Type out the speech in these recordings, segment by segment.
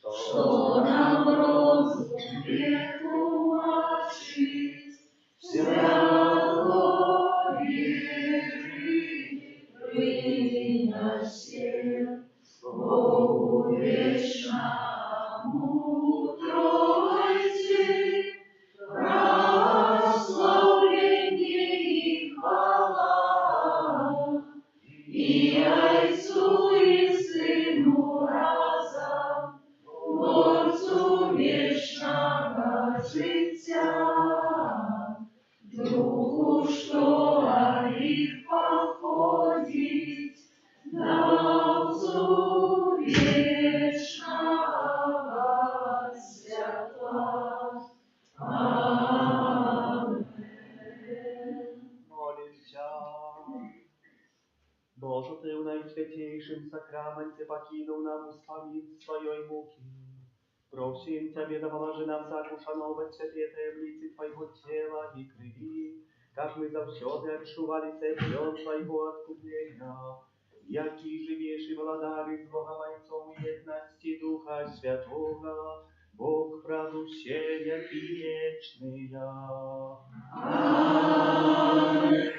Что нам разумеет тумачить, всяко веры приноси, Богу вечному Тройце, прославление и хвала, и Отцу и Сыну разом, Творцу вечного життя, Духу, что их походить на Отцу вечного святла. Аминь. Молимся. Боже, Ты в наисвятейшем сакраменте покинул нам успомин своей муки. Просим Тебя, да поможи нам закушановать святые таблицы Твоего тела и крови, как мы завсёды отчували цеплен Твоего откупления, яки живешь и владари с Богом Отцом и едности Духа Святого, Бог правду всея и вечная. Аминь.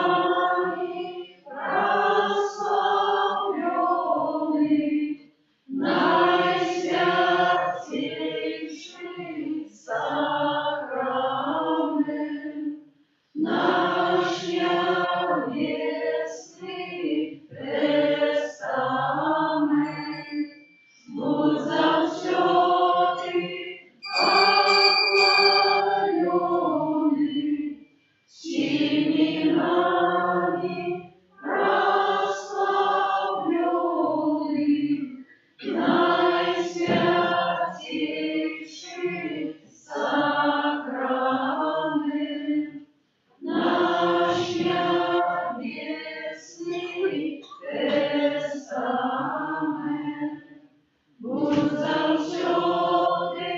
Семенами прославленный, наисвятейший сакрамент, наш небесный тестамент, будь завсёды похваленный, семенами прославленный, наисвятейший сакрамент, наш небесный тестамент, будь завсёды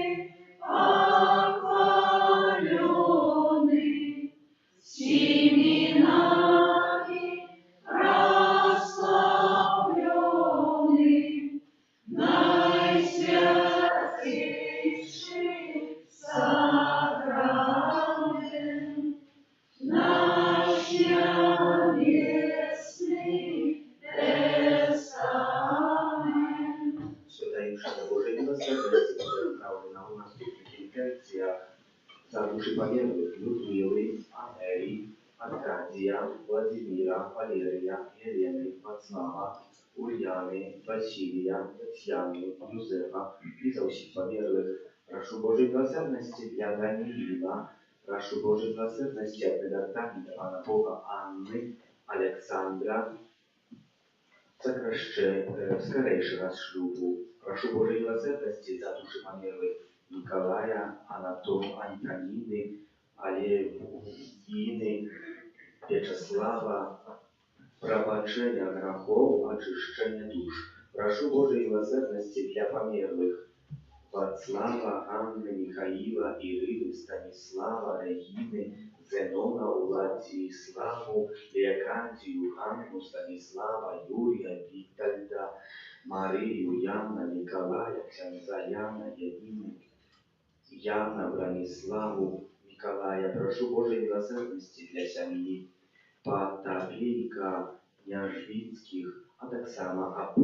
похваленный, семенами прославленный, наисвятейший сакрамент, наш небесный тестамент. Святая Мша Божия милосердности, отправлена у нас в пенитенциях за души померлых Людмилы, Анели, Аркадия, Владимира, Валерия, Елены, Вацлава, Ульяны, Василия. Василия, Татьяны, Юзефа и за всех померлых. Прошу Божьей милосердности для Даниила. Прошу Божьей милосердности от Бедартани, Пана Бога, Анны, Александра, скорейшего шлюбу. Прошу Божьей милосердности за души померлых Николая, Антонины, Алевины, Вячеслава, пробачения грехов, очищения душ. Прошу Божьей милосердности для померлых Вацлава, Анны, Михаила, Ирины, Станислава, Регины, Зенона, Владиславу, Леокадию, Анну, Станислава, Юрия, Витальда, Марию, Яна, Николая, князя Яна, Янины, Яна, Брониславу, Николая. Прошу Божьей милосердности для семьи Потапейка, Княжвицких, а так само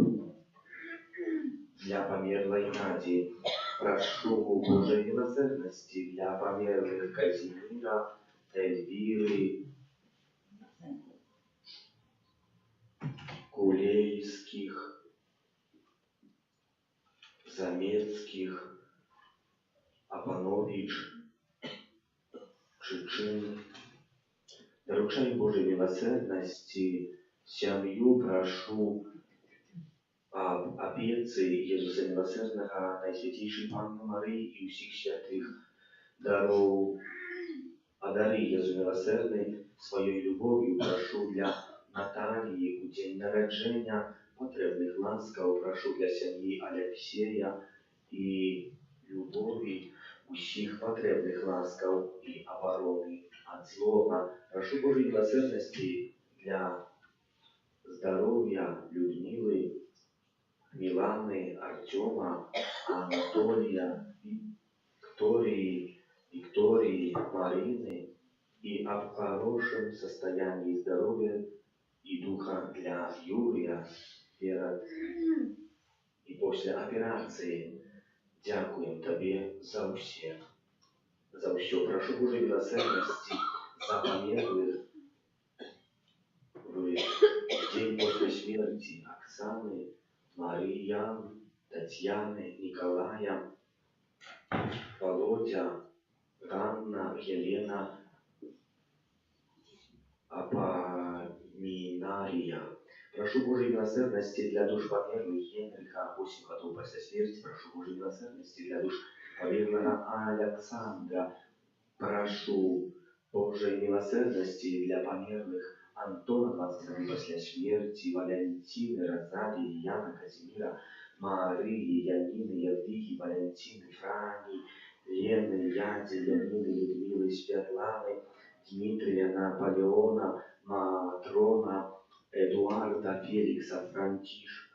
для померлой Нади. Прошу Божьей милосердности для померлых Казимира, Эльвиры, Кулейских, Замецких, Апанович, Чичин. Доручаю Божьей милосердности семью, прошу об опеце Иисуса Милосердного, Найсвятейшей Панны Марии и всех святых, одари Иисус Милосердный своей любовью, прошу для Натальи у день народжения потребных ласков, прошу для семьи Алексея и любови всех потребных ласков и обороны от злого. Прошу Божьей милосердности для здоровья Людмилы, Миланы, Артема, Анатолия, Виктории, Марины и об хорошем состоянии здоровья и духа для Юрия перед и после операции. Дякуем Тебе за все. Прошу Божьей милосердности за померлых в день после смерти Оксаны, Мария, Татьяны, Николая, Володя, Ганна, Елена, Апоминария. Прошу Божьей милосердности для душ померлых Генриха, 8 годов после смерти. Прошу Божьей милосердности для душ померлого Александра. Прошу Божьей милосердности для померлых Антона, 20 годов после смерти, Валентины, Розалии, Яна, Казимира, Марии, Янины, Евдихи, Валентины, Франи, Лены, Яди, Янины, Людмилы, Светланы, Дмитрия, Наполеона, Матрона, Эдуарда, Феликса, Франтиш,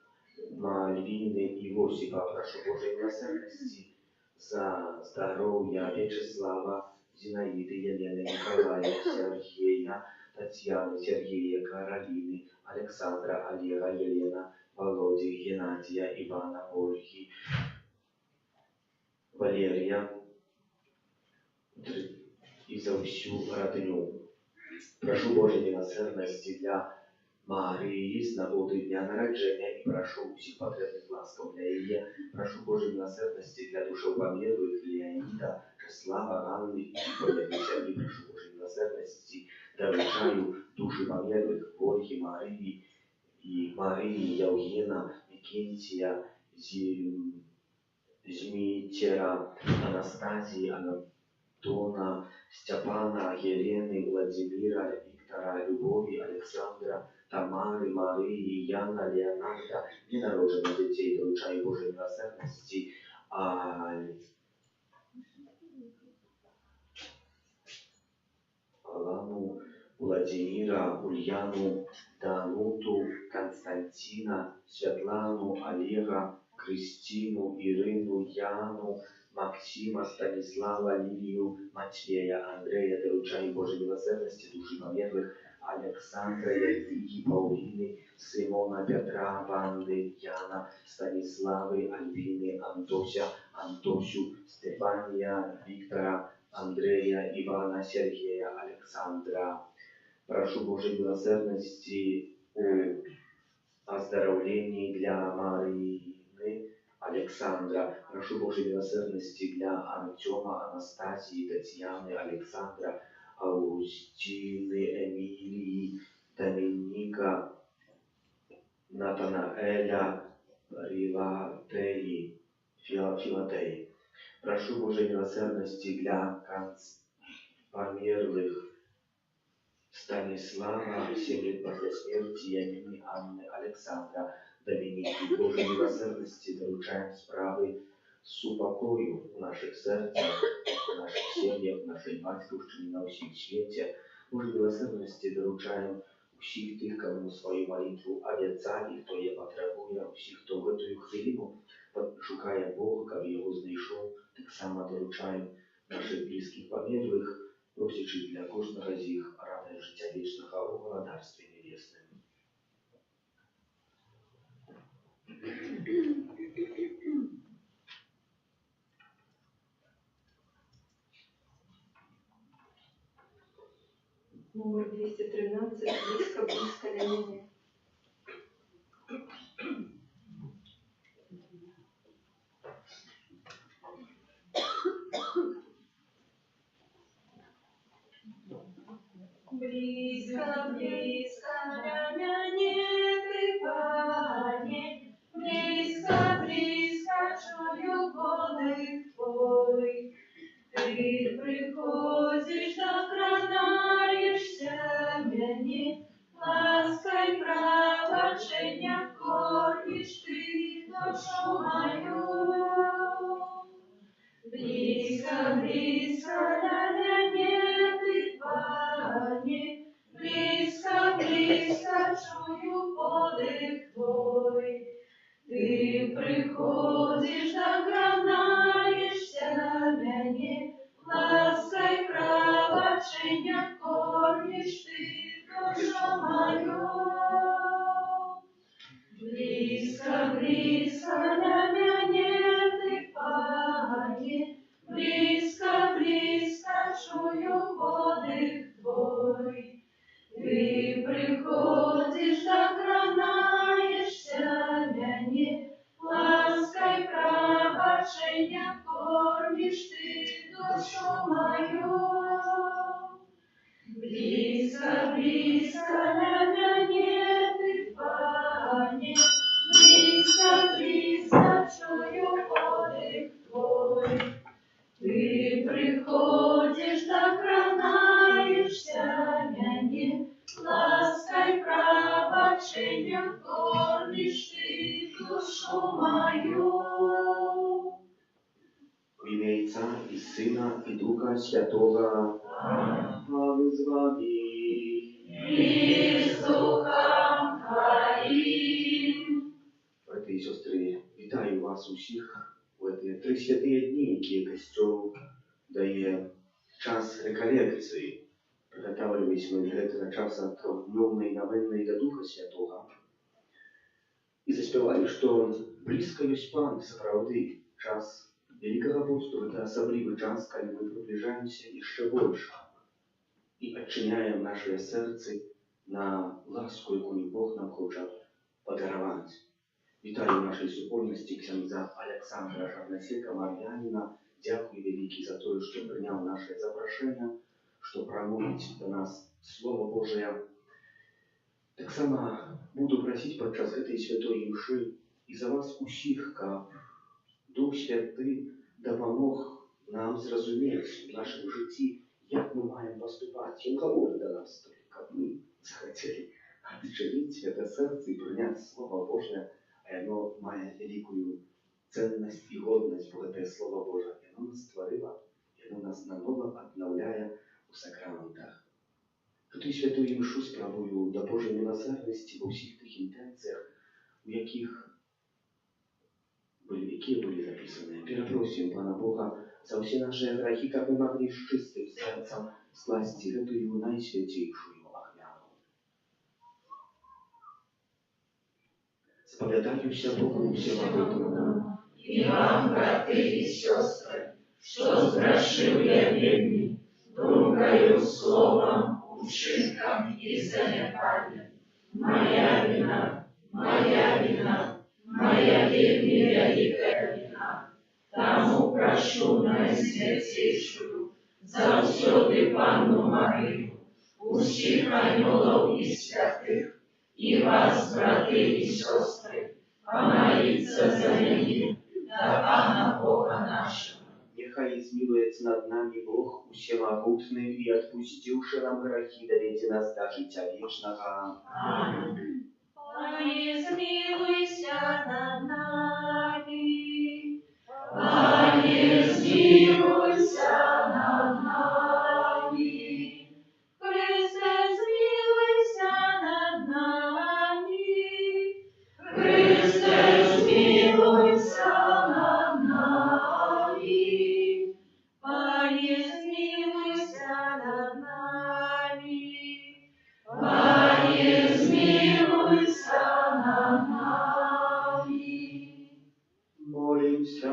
Мальвины и Иосипа. Прошу Божьей милосердности за здоровье Вячеслава, Зинаиды, Елены, Николая, Сергея, Татьяны, Сергея, Каролины, Александра, Олега, Елена, Володи, Геннадия, Ивана, Ольги, Валерия и за всю родню. Прошу Божьей милосердности для Марии с нагоды дня народжения и прошу всех потребных ласков для ее. Прошу Божьей милосердности для души померлых Леонида, Числава, Анны и померлых семьи. Прошу Божьей милосердности, доручаю души померлых Ольги, Марии и Марии, Евгена, Викентия, Змитера, Анастасии, Антона, Степана, Елены, Владимира, Виктора, Любови, Александра, Тамары, Марии, Яна, Леонарда, ненародженных детей, доручаю Божьей милосердности, Алану, Владимира, Ульяну, Дануту, Константина, Светлану, Олега, Кристину, Ирину, Яну, Максима, Станислава, Лилию, Матвея, Андрея, доручаю Божьей милосердности, души померлых, Александра, Ядвиги, Паулины, Симона, Петра, Ванды, Яна, Станиславы, Альбины, Антося, Антосю, Стефания, Виктора, Андрея, Ивана, Сергея, Александра. Прошу Божьей милосердности у оздоровлений для Марины, Александра. Прошу Божьей милосердности для Артема, Анастасии, Татьяны, Александра, Аugustины, Эмилии, Доминика, Натанаэля, Филатеи. Прошу Божьей милосердности для померлых Станислава, 7 лет после смерти, Янины, Анны, Александра, Доминики. Божьей милосердности доручаем справы с упокою в наших сердцах, в наших семьях, в нашей батьківщині, на всім світі. Божьей милосердности доручаем всіх тих, кому свою молитву обіцяли, хто її потребує, всіх, хто в эту хвилину шукає Бога, кого його знайшов. Так само доручаем наших близьких померлих, просячи для кожного з їх ради життя вічного у Володарстві Небесним. Номер 213, близко для меня. Близко, близко для меня ты, Пане, близко, близко чую подих Твой. Ты приходишь, докранаешься мне, лаской пробачення кормишь ты душу мою. Близко, близко для меня ты, Пане, близко, близко чую подих Твой. Ты приходишь, докранаешься мне, лаской пробачення кормишь ты душу мою. Близко, близко для меня ты, Пане, близко, близко чую подих Твой. Ты приходишь, докранаешься мне, лаской пробачення кормишь ты душу мою. Близко, близко для меня ты, Пане, близко, близко чую подих Твой. Ты приходишь, докранаешься мне, лаской пробачення кормишь ты душу мою. В ім'я Отця і Сина, і Духа Святого. Слава з вами. И с Духом Твоим. Брати і сестри, вітаю вас усіх у ці 3 святі дні, які Костюл дає час реколекції. Приготовились мы для этого часа трехдневной новенной до Духа Святого. И заспевали, что близко есть Пан, сапраўды, час Великого посту, это особливый час, когда мы приближаемся еще больше и отчиняем наше сердце на ласку, якую Бог нам хочет подаровать. Вітаю нашей супольности ксяндза Александра Шарнасека, Мар'янина. Дякую великий за то, что принял наше запрошение, что промовить до нас Слово Божие. Так само буду просить подчас этой святой мши и за вас усіх, как Дух Святый допомог нам зрозуміти в нашем житті, як ми маємо поступати. Він говорить до нас, только мы захотели отчинить святе серце и принять Слово Божие, а оно має великую ценность и годность, бо это Слово Божие. И оно нас створило, и оно нас наново обновляє у сакраментах. Эту святую мшу справую до Божої милосердності во всіх тих інтенціях, у які були записані. Перепросим Пана Бога за всі наші грехи, как мы могли с чистым сердцем сласти эту наисвятейшую огняну. Сповідаюся Богу всемогутньому І вам, брати і сестри, що згрішив я вельми, думкою, словом, учинком і занепанням. Моя вина, моя вина, моя вельми великая вина. Тому прошу найсвятейшую, завсёды Панну Марию, усіх ангелов і святих, і вас, брати і сестри, помоліться за мене, да Пана Бога нашего. Нехай змилуется над нами Бог Всемогутный и отпустивший нам грехи, доведи нас до життя вечного. Аминь. Пане, змилуйся над нами. Пане, змилуйся над нами. Христе, змилуйся над нами. Христе, змилуйся над нами. Пане, змилуйся над нами. Пане, змилуйся над нами. Молимся.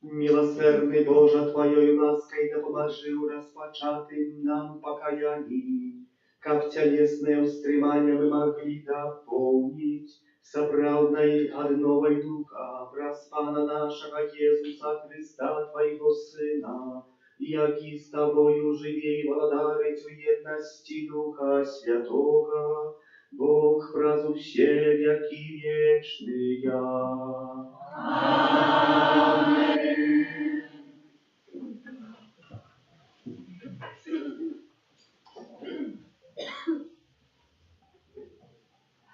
Милосердный Боже, Твоею лаской да поможи распочатым нам покаяние, как телесное устремание мы могли дополнить соправдной одной Духа, враз Пана нашего Иисуса Христа, Твоего Сына, яки с Тобою живи и владарить в едности Духа Святого, Бог праздну все веки вечные.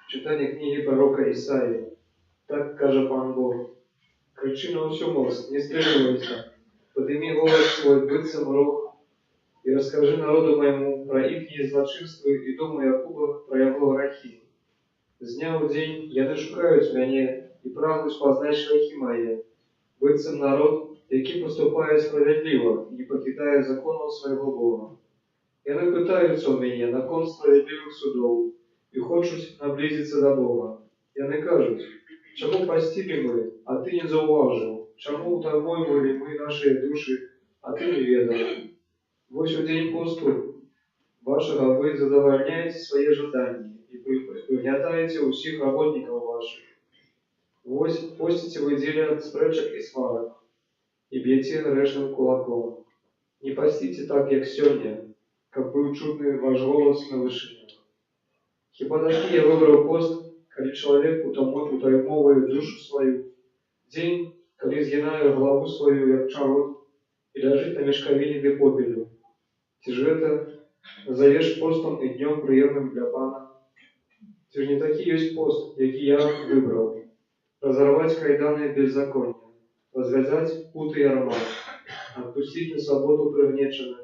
Читання книги пророка Ісаї. Так каже пан Бог. Кричи на всю мост, не стримывайся, подними голос свой, быцем рог, и расскажи народу моему про ихние злочинства и дому Якуба про его грехи. З дня у день яны шукаюць мяне і прагнуць пазнаць шляхі мае, быццам народ, які поступае справядліва і не пакідае законаў свайго Бога. Яны пытаюцца ў мяне наконт справядлівых судоў і хочуць наблизіцца да Бога. Яны кажуць, чаму пасцілі мы, а ты не заўважыў, чаму утамойвалі мы нашыя душы, а ты не ведаў. Вось у дзень посту вашага вы задавальняеце свае жаданні і прыгнятаеце ўсіх работнікаў вашых. Вось посціце вы дзеля спрэчак і сварак і б'еце грэшным кулаком. Не пасціце так, як сёння, каб быў чутны ваш голас на вышынях. Хіба такі я выбраў пост, калі чалавек утаймоўвае душу сваю, дзень, калі згінаю главу сваю, як чарот, і ляжыць на мешкавіне ды попелю. Ці ж гэта назавеш постом і днём прыемным для Пана? Ці ж не такі ёсць пост, які я выбраў? Разорвать кайданы беззакония, развязать путы ярма, отпустить на свободу пригнеченных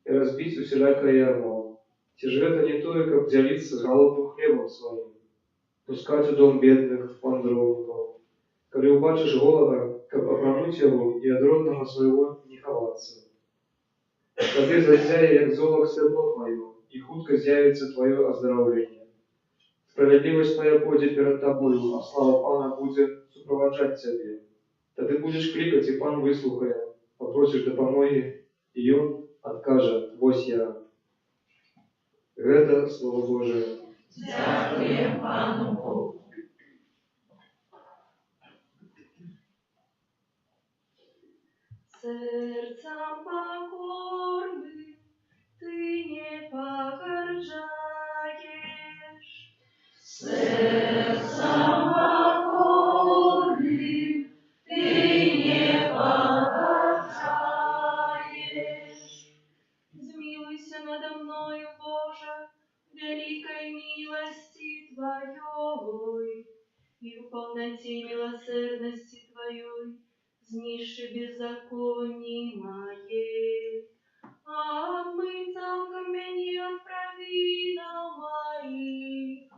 и разбить усялякое ярмо. Ці ж гэта не тое, как делиться с голодным хлебом своим, пускать у дом бедных вандровников. Коли убачишь голода, как опрануть его и от родного своего не ховаться. Тады зазяе, як золок свердло твое, и хутко з'явится твое оздоровление. Справедливость твоя пойдзе перед тобою, а слава Пана будет супроводжать тебе. Тады будешь кликать, и Пан выслухает, попросишь допомоги, и Он откажет, вось я. Это Слово Божие. Дякуємо Пану Богу. Сердцам покорным ты не погоржаешь. Сердцам покорным ты не погоржаешь. Змилуйся надо мною, Боже, великой милости Твоей, и в полноте милосердности Твоей зниши беззаконие мое. Обмыть целком меня от провинов моих,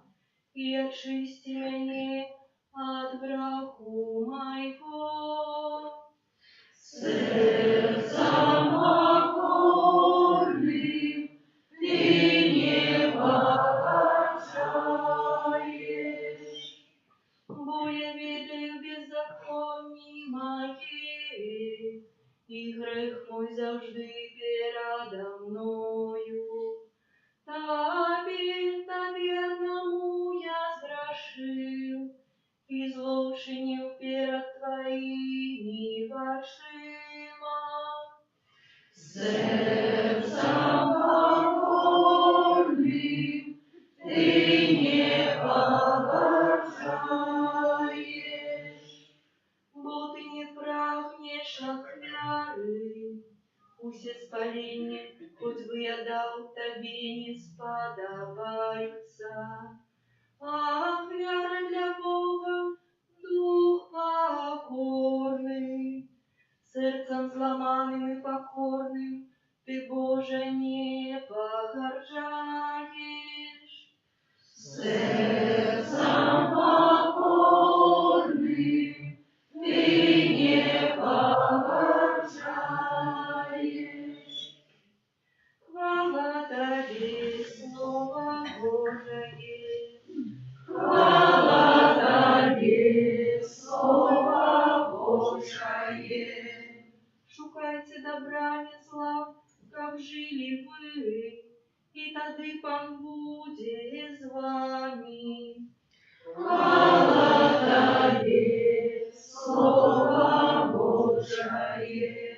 и очисти меня от греху моего. Сердцам покорным ты не погоржаешь. Бо я ведаю беззаконие мои, и грех мой завжди передо мною. бажаєш, бо ти не прагнеш ахвяры, усе спалення, хоть бы я дал тебе, не сподобаются. Ахвяра для Бога дух покорный, сердцем зломанным и покорным ты, Боже, не погоржаешь. Сердцем покорным ты не погоржаешь. Хвала тебе, Слово Божие, Хвала тебе, Слово Божие. шукайте добра, не зла, как жили вы, и тады Пан будет с вами. Хвала тебе, Слово Божие.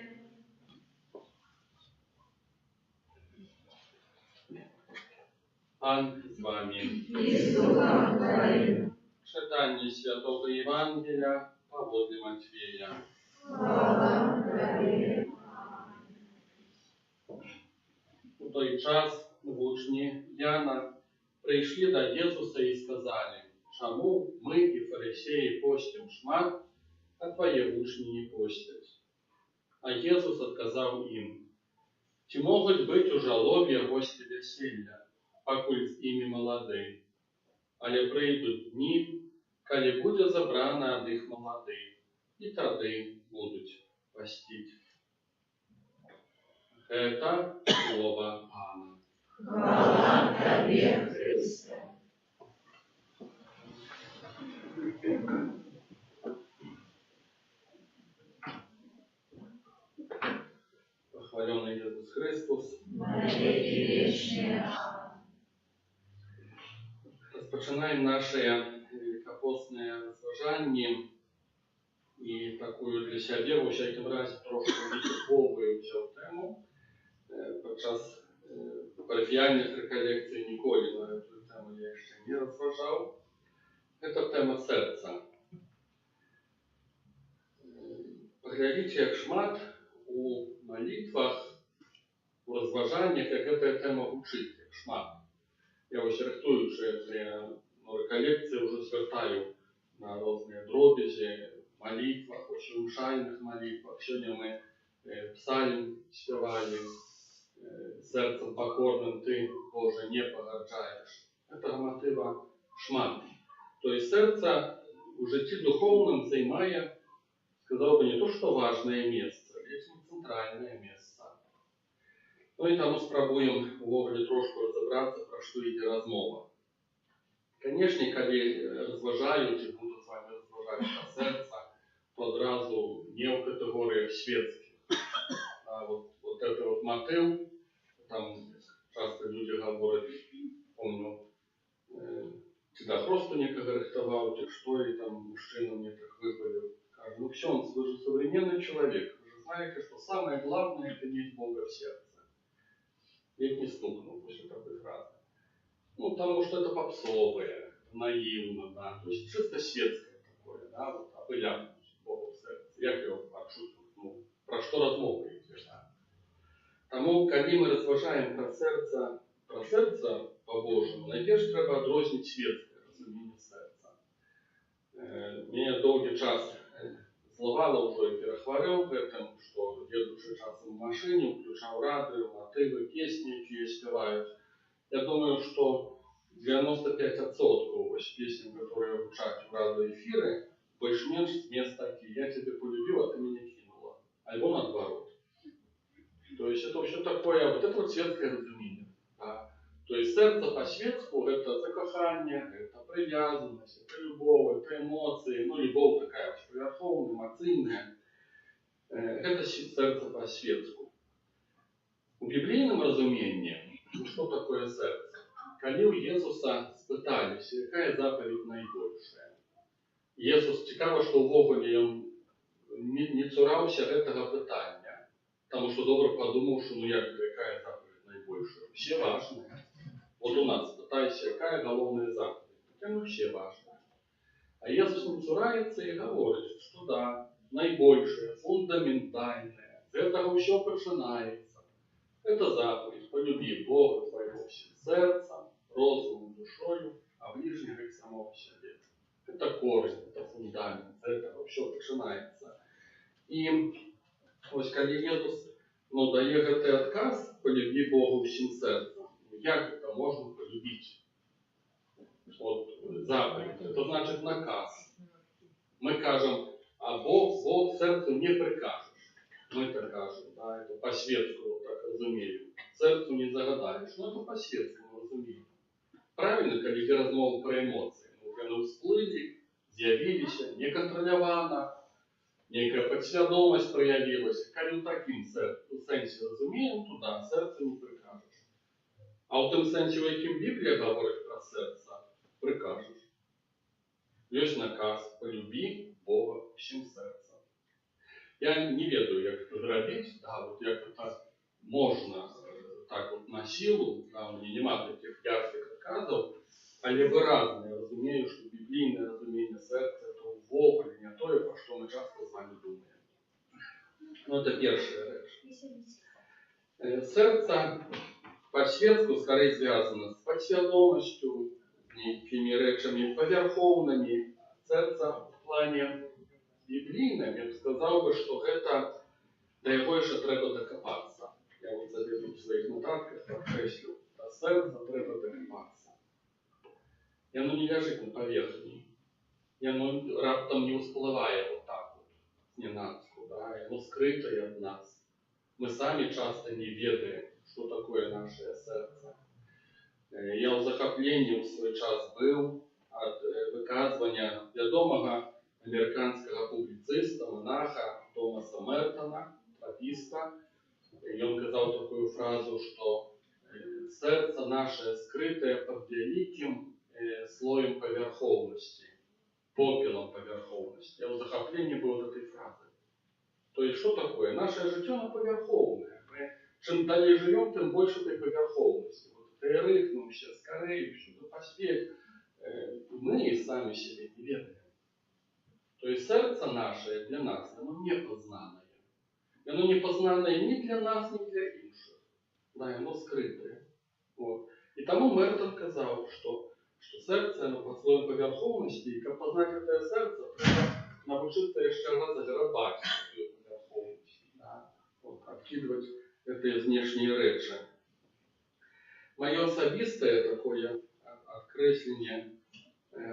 Пан з вами. И с Духом Твоим. Читання Святого Євангелія поводле Матвея. Хвала тебе. У той час учні Яна прийшли до Єсуса і сказали, чому ми і фарисеї постим шмат, а твої учні не постять? А Єсус отказав їм, чи можуть бути у жалобі гості весілля, покуль з ими молоді? Але прийдуть дні, коли буде забрано від їх молодих, і тоді будуть постити. Это слово Пана. Хвала тебе, Христе. Похваленный Иисус Христос. Навеки вечные. Розпочинаємо наше великопостне розважання і таку для себе, у всякому разі, трошки відповідаю взяв тему. Подчас парафіяльних реколекцій ніколи на цю тему я ще не розважав. Це тема серця. Поглядіть, як шмат у молитвах, у розважаннях, як ця тема гучить, як шмат. Я ось рихтуючи реколекції, вже звертаю на різні дробязі, молитвах, ось у вшальних молитвах. Сьогодні ми псалм співали, серцем покорним ти, Боже, не погорджаєш. Це мотива шмат. Тобто серце у житті духовному займає, сказав би, не то, що важне місце, а центральне місце. Ну і тому спробуємо в огляді трошки розібратися, про що йде розмова. Звісно, коли розважають і буду з вами розважати про серце, то одразу не в категоріях світських. А вот это вот мотив, там часто люди говорять, помню, всегда просто некого рихтовал, так что и там мужчина мне так выпалил. Кажу, ну Ксенц, вы же современный человек, вы же знаете, что самое главное это иметь Бога в сердце. Ведь не стукнул после такой фразы. Ну, потому что это попсовое, наивно, да, то есть чисто светское такое, да, вот, опылянуть Бога в сердце. Як його отчутку, ну, про що розмова йде, да. Тому, коли ми розважаємо про серце по-божому, найперше треба відрізнити світське розуміння серця. Мене довгий час зливало вже і перехворів в этом, що їдучи часом в машині, включав радіо, мотиви, пісні, які я співаю. Я думаю, що 95% песен, которые звучат в радиоэфиры, больше-меньше смесь такие. Я тебя полюбил, а ты меня кинула. Альбо наоборот. То есть это все такое, вот это вот светское разумение. Да? То есть сердце по-светску это закохание, это привязанность, это любовь, это эмоции. Ну, любовь такая верховная, эмоциональная. Это сердце по-светску. В библейном разумении, ну, что такое сердце? Коли у Єсуса спиталися, яка заповідь найбільша. Єсус цікаво, що ввогуле він не цурався цього питання, тому що добре подумав, що ну як, яка заповідь найбільша? Всі важні. От у нас питається, яка головна заповідь? Таке ну всі важні. А Иисус не цураецца и говорит, что да, наибольшее, фундаментальное, с этого все начинается. Это заповедь: полюби Бога твоего всем сердцем, розумом, душою, а ближнего как самого себе. Это корень, это фундамент, с этого все начинается. И ось коли Иисус дає гэты отказ: полюби Бога всем сердцем, як это можно полюбить? Вот заповедь, это значит наказ. Мы кажем, а Бог сердцу не прикажешь. Мы так кажем, да, это по-светскому так разумеем. Сердцу не загадаешь, но это по-светскому разумеем. Правильно, коли ты размову про эмоции. Яны всплыли, з'явились, неконтролявана, некая подсвядомость проявилась. Коли в таким сенсе разумеем, то да, сердцу не прикажешь. А в том сенсе, в яким Библия говорит про сердце, прикажешь. Есть наказ: полюби Бога всем сердцем. Я не ведаю, як это зробить, да, вот як это можно так вот на силу, да, у меня нема таких ярких отказов, але выразно я разумею, что библейное разумение сердца — это вовремя не то, про что мы часто с вами думаем. Ну, это первая речь. Сердце по-светску скорее связано с подсвядомостью, некими речами поверховными. Сердце в плане біблійним, я б сказав би, що гэта до яго ще треба докопатися. Я от собі тут в своїх нотатках підкреслю. До серця треба докопатися. Яно не лежить на поверхні. Яно раптом не всплыває вот так вот, зненацку, да? Яно скрытое от нас. Мы сами часто не ведаем, что такое наше сердце. Я в захопленні в свой час был от выказывания вядомого американского публициста, монаха Томаса Мертона, траписта. И он сказал такую фразу, что сердце наше скрытое под великим слоем поверховности, попелом поверховности. Я в захоплении был от этой фразы. То есть что такое? Наше житё поверховное. Мы чем далее живем, тем больше этой поверховности. Вот это рыхнущее, скореющее, поспеть. Мы сами себе не ведаем. То есть сердце наше для нас, оно непознанное. Оно непознанное ни для нас, ни для інших. Да, оно скрытое. Вот. И тому Мертон сказал, что сердце, оно по слоям поверховности, и как познать это сердце, треба научиться еще раз заграбать свою поверховность. Да? Вот, откидывать это внешние речи. Мое особистое такое откресление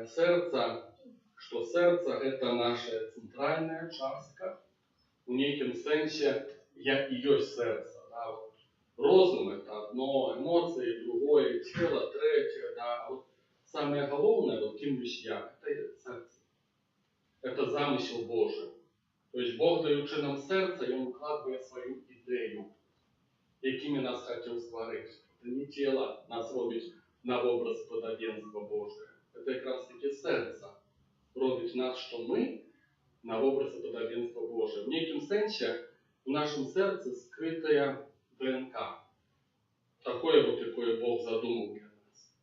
сердца, что сердце — это наша центральная частка. В неким сенсе я и есть сердце. Да? Вот. Розум — это одно, эмоции — другое, тело — третье. Да? Вот самое главное, вот кем лишь я, это сердце. Это замысел Божий. То есть Бог, даючи нам серце, Він вкладывает свою идею, якими нас хотел створить. Это не тело нас робить на образ подобенства Божия. Это как раз таки сердце робить нас, что мы на образ подобенства Божия. В неким сенсе в нашем сердце скрытая ДНК. Такое вот, якое Бог задумал для нас.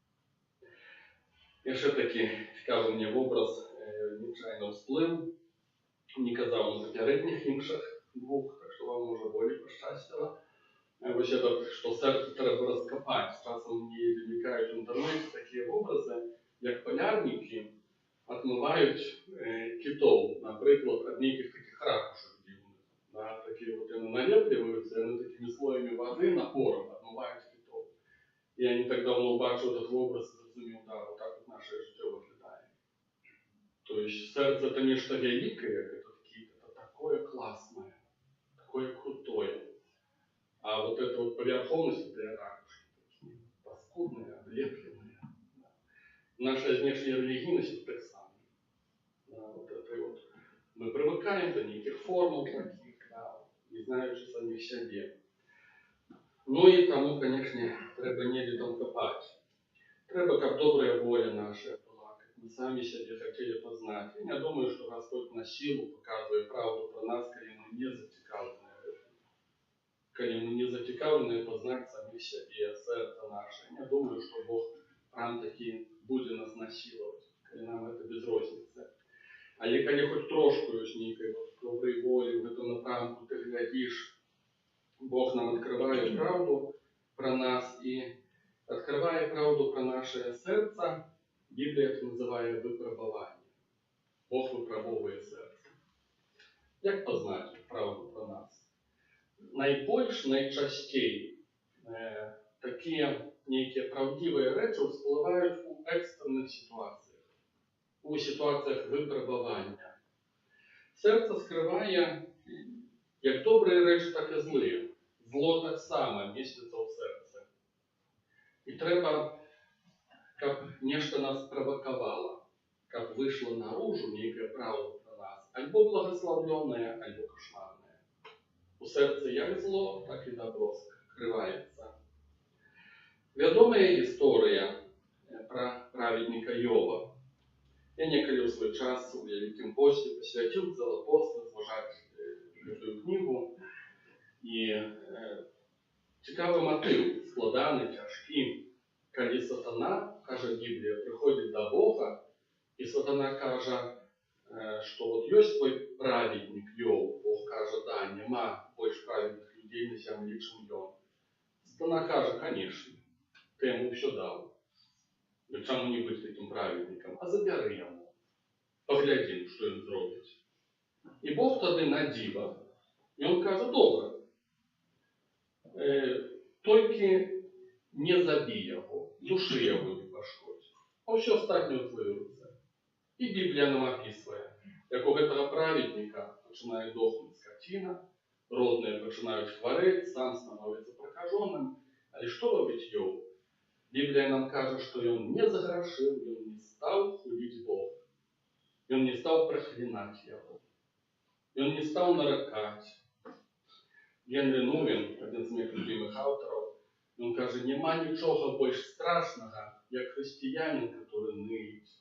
І ще таки цікавий мені образ нечайно всплив. Не казав на попередніх інших двох, так що вам може болі пощастило. Ось це, що серце треба розкопати. Часом мені виникають в інтернеті такі образи, як полярники отмивають китов, наприклад, від неких таких ракушек дивних. Да, такі от вони налеплюються, вони такими слоями води, напором отмивають китов. Я не так давно бачив такий образ і зрозумів, да, вот так от наше життя виглядає. То есть сердце — это нечто великое, как этот кит, это такое классное, такое крутое. А вот эта вот поверховность — это ракушки такие паскудные, облепленные. Да. Наша внешняя религийность — это так само. Да, вот это вот. Мы привыкаем до неких формул таких, да, не знаючи самих себе. Ну и тому, конечно, треба не там копать. Треба, как добрая воля наша была, как мы сами себе хотели познать. Я думаю, что Господь на силу показывает правду про нас, когда мы не зацікавлены. Когда мы не зацікавлены познать самих себе, сердце наше. Я думаю, что Бог нам таки будет нас насиловать, когда нам это без розницы. Але калі хоць трошку ёсць нейкай добрай волі ў гэтым напрамку, ты глядзіш, Бог нам открывает правду про нас и, открывая правду про наше сердце, Библия это называет выпробование. Бог выпробовывает сердце. Як познать правду про нас? Найчастей такие некие правдивые речи всплывают у экстренных ситуациях, у ситуациях выпробования. Сердце скрывая як добрые речі, так і злі. Зло так само міститься у серці. І треба, каб нешта нас правокавало, каб вийшло наружу нейкая правда про нас, альбо благословленное, альбо кошмарное. У серці як зло, так і добро скрывається. Вядомая гісторыя про праведника Йова. Я некалі ў свой час у Вялікім посце посвяціў цэлы пост разважаць гэтую кнігу. І цікавы матыў, складаны, цяжкі. Калі сатана, кажа Біблія, прыходзіць да Бога, і сатана кажа, што вот ёсць твой праведнік Йов. Бог кажа, да, няма больш праведных людзей на зямлі, чым ён. Сатана кажа, конечно, ты яму ўсё даў. Чаму не быць такім праведнікам? А забяры яму. Паглядзім, што ён зробіць. І Бог тады на дзіва. І он кажа, добра. Толькі не забій яго, душы яго не пашкодзь. А ўсё астатняе ў твоёй руцэ. І Біблія нам апісвае, як у гэтага праведніка пачынае дохнуць скаціна, родныя пачынаюць хварэць, сам становіцца пракажоным. Але што робіць Йов? Біблія нам кажа, што ён не заграшыў, ён не стаў хуліць Бога. Ён не стаў праклінаць яго. Ён не стаў наракаць. Генрі Нувен, адзін з моих любимых аўтараў, ён кажа, няма нічога больш страшнага, як хрысціянін, который ныць,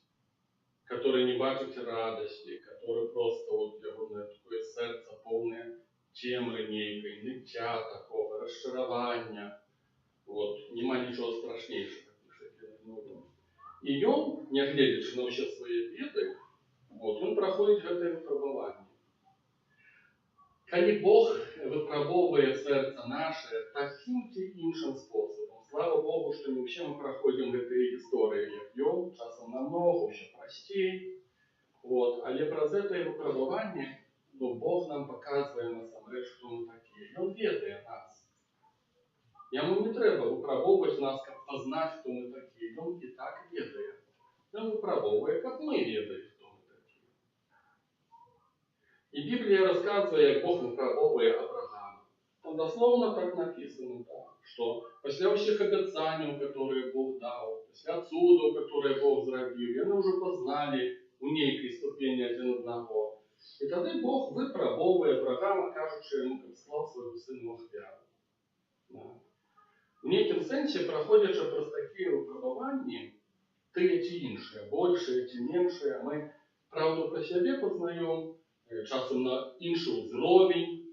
который не бачыць радасці, который просто вот ягонае такое сэрца поўнае цемры нейкай, ныцця такого, расчаравання. Вот, няма нічого страшнейшага, піша Генрі Нувен. І ён, нягледзячы на ўсе свае беды, вот, он праходзіць гэтае выпрабаванне. Калі Бог выпрабоўвае сэрца наше такім ці іншым способам, слава Богу, што не ўсе мы праходзім гэтыя гісторыі, як Йов, часам намного, ўсё прасцей. Вот, але праз гэтае выпрабаванне, Бог нам паказвае насамрэч, што мы такія. Ён ведае нас. Яму не трэба выпрабоўваць нас, каб пазнаць, хто мы такія. Ён і так ведае. Ён выпрабоўвае, каб мы ведалі, хто мы такія. І Біблія расказвае, як Бог выпрабоўвае Авраама. Там дословно так написано, што пасля ўсіх абяцанняў, которые Бог даў, пасля цудаў, которые Бог зрабіў, яны ўжо пазналі у нейкай ступені адзін аднаго. І тады Бог выпрабоўвае Авраама, кажучы яму, каб склаў свайго сына ў ахвяру. У нейкім сэнсе, праходзячы праз такія выпрабаванні, тыя ці іншыя, большыя ці меншыя, мы правду пра сябе пазнаём, часам на іншы ўзровень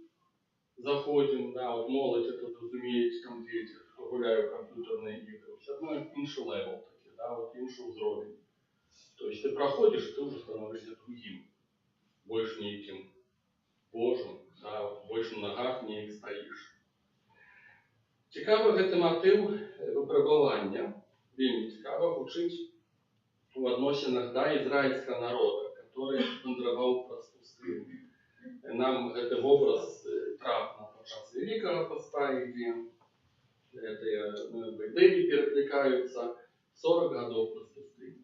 заходзім, да, вот моладзь это зразумеюць, там дзеці, хто гуляе ў камп'ютарныя ігры, ўсё адно іншы левел такі, да, вот іншы ўзровень. То есть ты праходзіш, ты ўжо становішся другім, больш нейкім Божым, да, вот больш на нагах неяк стаіш. Цікавы гэты матыў выпрабавання, вельмі цікава гучыць у адносінах да ізраільскага народа, который вандраваў праз пустыню. Нам гэты вобраз трапна падчас Вялікага паста, ідзе гэтыя ідэі пераклікаюцца 40 гадоў праз пустыню.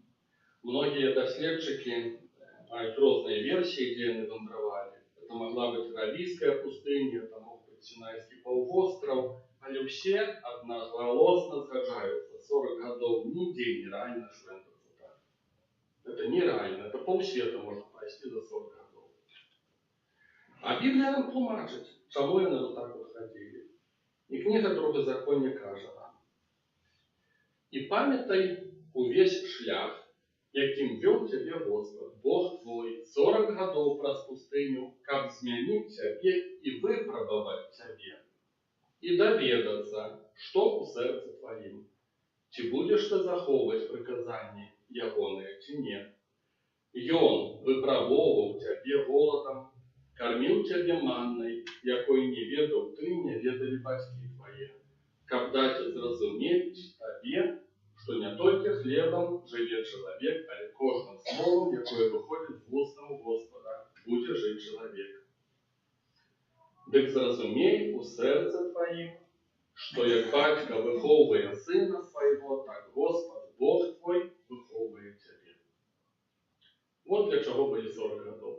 Многія даследчыкі маюць розныя версіі, дзе яны вандравалі. Это могла быць Аравійская пустыня, это мог быць Сінайскі паўвостраў, але ўсе аднагалосна згаджаюцца. 40 гадоў нідзе нереальна швэнтацца так. Это нереально, это паўсвета можна прайсці за 40 гадоў. А Біблія нам тлумачыць, чаму яны вот так вот хадзілі. І кніга Другозаконня кажа нам: «І памятай увесь шлях, якім вёў цябе Господь, Бог твой, 40 гадоў праз пустыню, каб змяніць цябе і выпрабаваць цябе, і даведацца, што ў сэрцы тваім. Ці будзеш ты захоўваць прыказанні ягоныя, ці не. Ён выпрабоўваў цябе голадам, карміў цябе маннай, якой не ведаў ты, не ведалі бацькі твае, каб даць зразумець табе, што не толькі хлебам жыве чалавек, але кожным словам, якое выходзіць з вуснаў Господа, будзе жыць чалавек. Дык зразумей у сэрцы тваім, што як бацька выхоўвае сына свайго, так Господ, Бог твой, выхоўвае цябе. Вот для чаго былі 40 гадоў.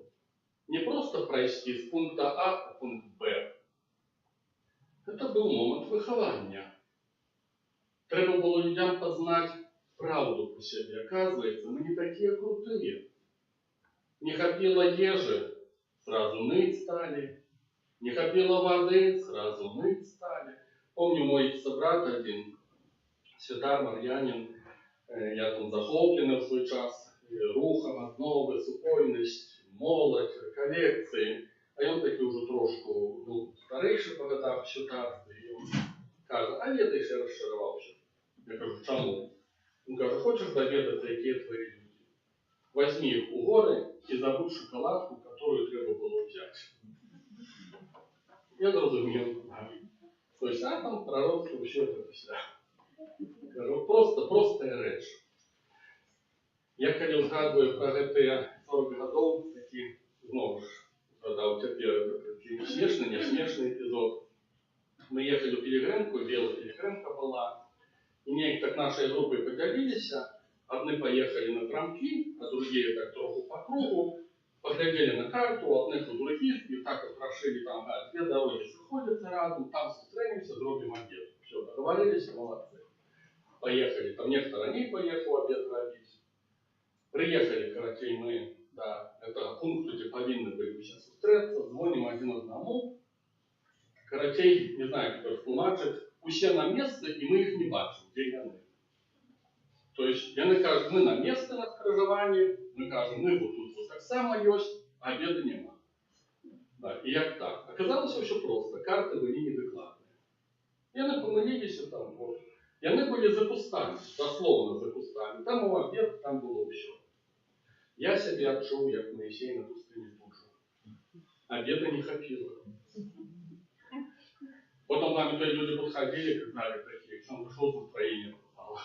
Не просто прайсці з пункта А у пункт Б. Это был момент выхавання. Трэба было людям познать правду по себе. Оказывается, мы не такие крутые. Не хапило ежи, сразу ныть стали. Не хапило воды, сразу ныть стали. Помню, мой собрат один, святар Мар'янин, я там захоплены в свой час рухом, основы, супольность, молодь, коллекции. А ён таки уже трошку старейший по годах в святарстве. И он каже, а ведаешь, я расчаровался. Я кажу, чому? Він каже, хочеш довідатися, які твої люди? Возьми їх у гори і забудь шоколадку, яку треба було взяти. Я зрозумів. Тобто, а там пророцтво, все це все. Кажу, простая реч. Я коли згадую про ті 40 годів, такі, знову ж, згадав тепер такий смішний, не смішний епізод. Мы ехали в Пилигримку, белая Пилигримка была. И мне так нашей группой поделились. Одни поехали на трамки, а другие так троху по кругу. Поглядели на карту, одних у других. И так вот прошили там, две дороги сходятся рядом, там встретимся, дробим обед. Все, договорились, молодцы. Поехали. Там некто ранее поехал обед робить. Приехали, короче, мы до этого пункта, где повинны были сейчас встретиться, звоним один одному. Короче, не знаю, как растлумачить. Усе на место, и мы их не бачим, где яны. То есть, яны кажут, мы на место на скрыжаванні, мы кажем, мы вот тут вот так само есть, а обеда нема. Да, и як так? Оказалось все просто, карты были недокладные. Яны помылились там, вот. Яны были за кустами, дословно за кустами. Там у обед, там было все. Я себе отчув, як Моисей на пустыне душу. Обеда не хапило. Потом там люди подходили, казали такие, что он пришел в настроение попало.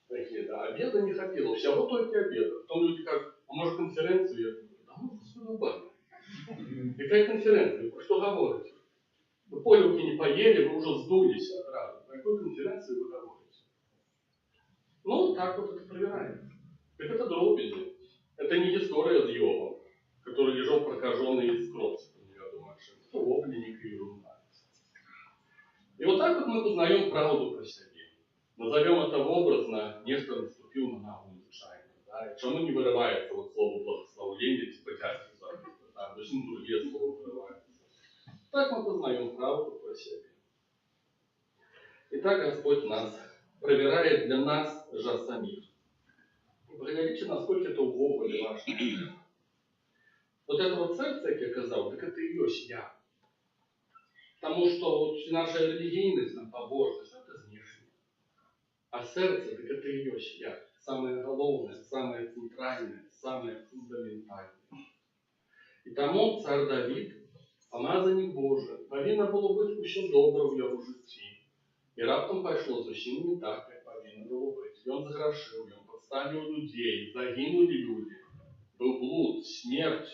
Такие, да, обеда не хапило, всего только обеда. Потом люди как, а может конференцию? Я говорю, да ну, господи, бабы. Какая конференция? Про что говорите? Вы полюки не поели, вы уже сдулись от раза. Про какую конференцию вы говорите? Ну, так вот это проверяется. Так это дробези. Это не история с Йовом, который лежал прокаженный из кровцев. Я думаю, что это обленник и ерунда. И вот так вот мы познаем правду про себя. Назовем это образно, нечто наступил на ногу случайно. Да? И чему не вырывается вот слово благословление, типа части записи, да? Точно другие слова вырываются. Так мы познаем правду про себя. Итак, Господь нас проверяет для нас же самих. И поглядите, насколько это угодно важно. Вот это вот сердце, как я сказал, так это и есть я. Потому что вот наша религийность, побожность, это внешне. А сердце, так это и есть я. Самое головное, самое центральное, самое фундаментальное. И тому цар Давид, помазаник Божий, повинно было быть еще добре в його житті. І раптом пішло зовсім не так, як повинно було бути. Він згрішив, він підставив людей, загинули люди. Був блуд, смерть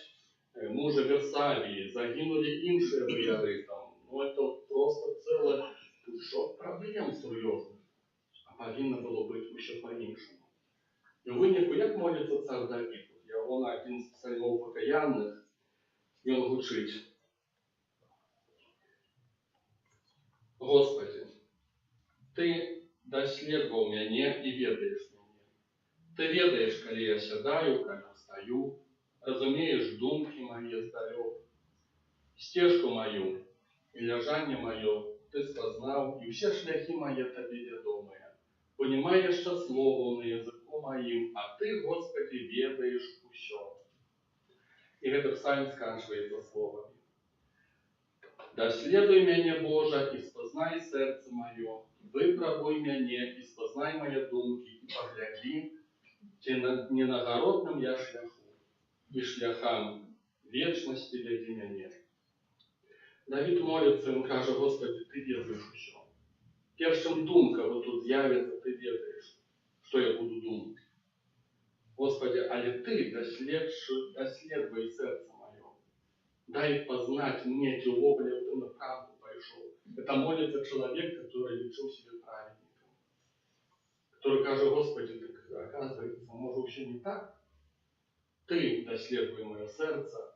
мужа Версавии, загинули інші бояри там. Ну, это просто целое пушок проблем серьезных. А повинно было быть еще по-іншому. І у виніку, як молиться цар Давид? Вон один з псалмов покаянних, він гучить. Господи, Ты доследовал меня и ведаешь меня. Ты ведаешь, коли я сядаю, коли встаю, разумеешь думки мои здалек. Стежку мою и лежание мое ты спознал, и все шляхи мои тебе ведомые. Понимаешь, что слово на языку моим, а ты, Господи, ведаешь усё. И это псалм сканчивается словами. Доследуй меня, Боже, и спознай сердце мое, выпробуй меня, и спознай мои думки, и погляди, ці на ненагародным я шляху, і шляхам вечнасці вядзі мяне. Давід моліцца, ён кажа: Господи, ты ведаеш усё. Першым думка вот тут з'явіцца, ты ведаеш, што я буду думаць. Господи, але ты даследуй сэрца маё. Дай пазнаць мне, ці ўвогуле ты на правду пайшоў. Это молится человек, который лечил себя праведником. Который кажет: Господи, так оказывается, может, все не так? Ты доследуй мое сердце,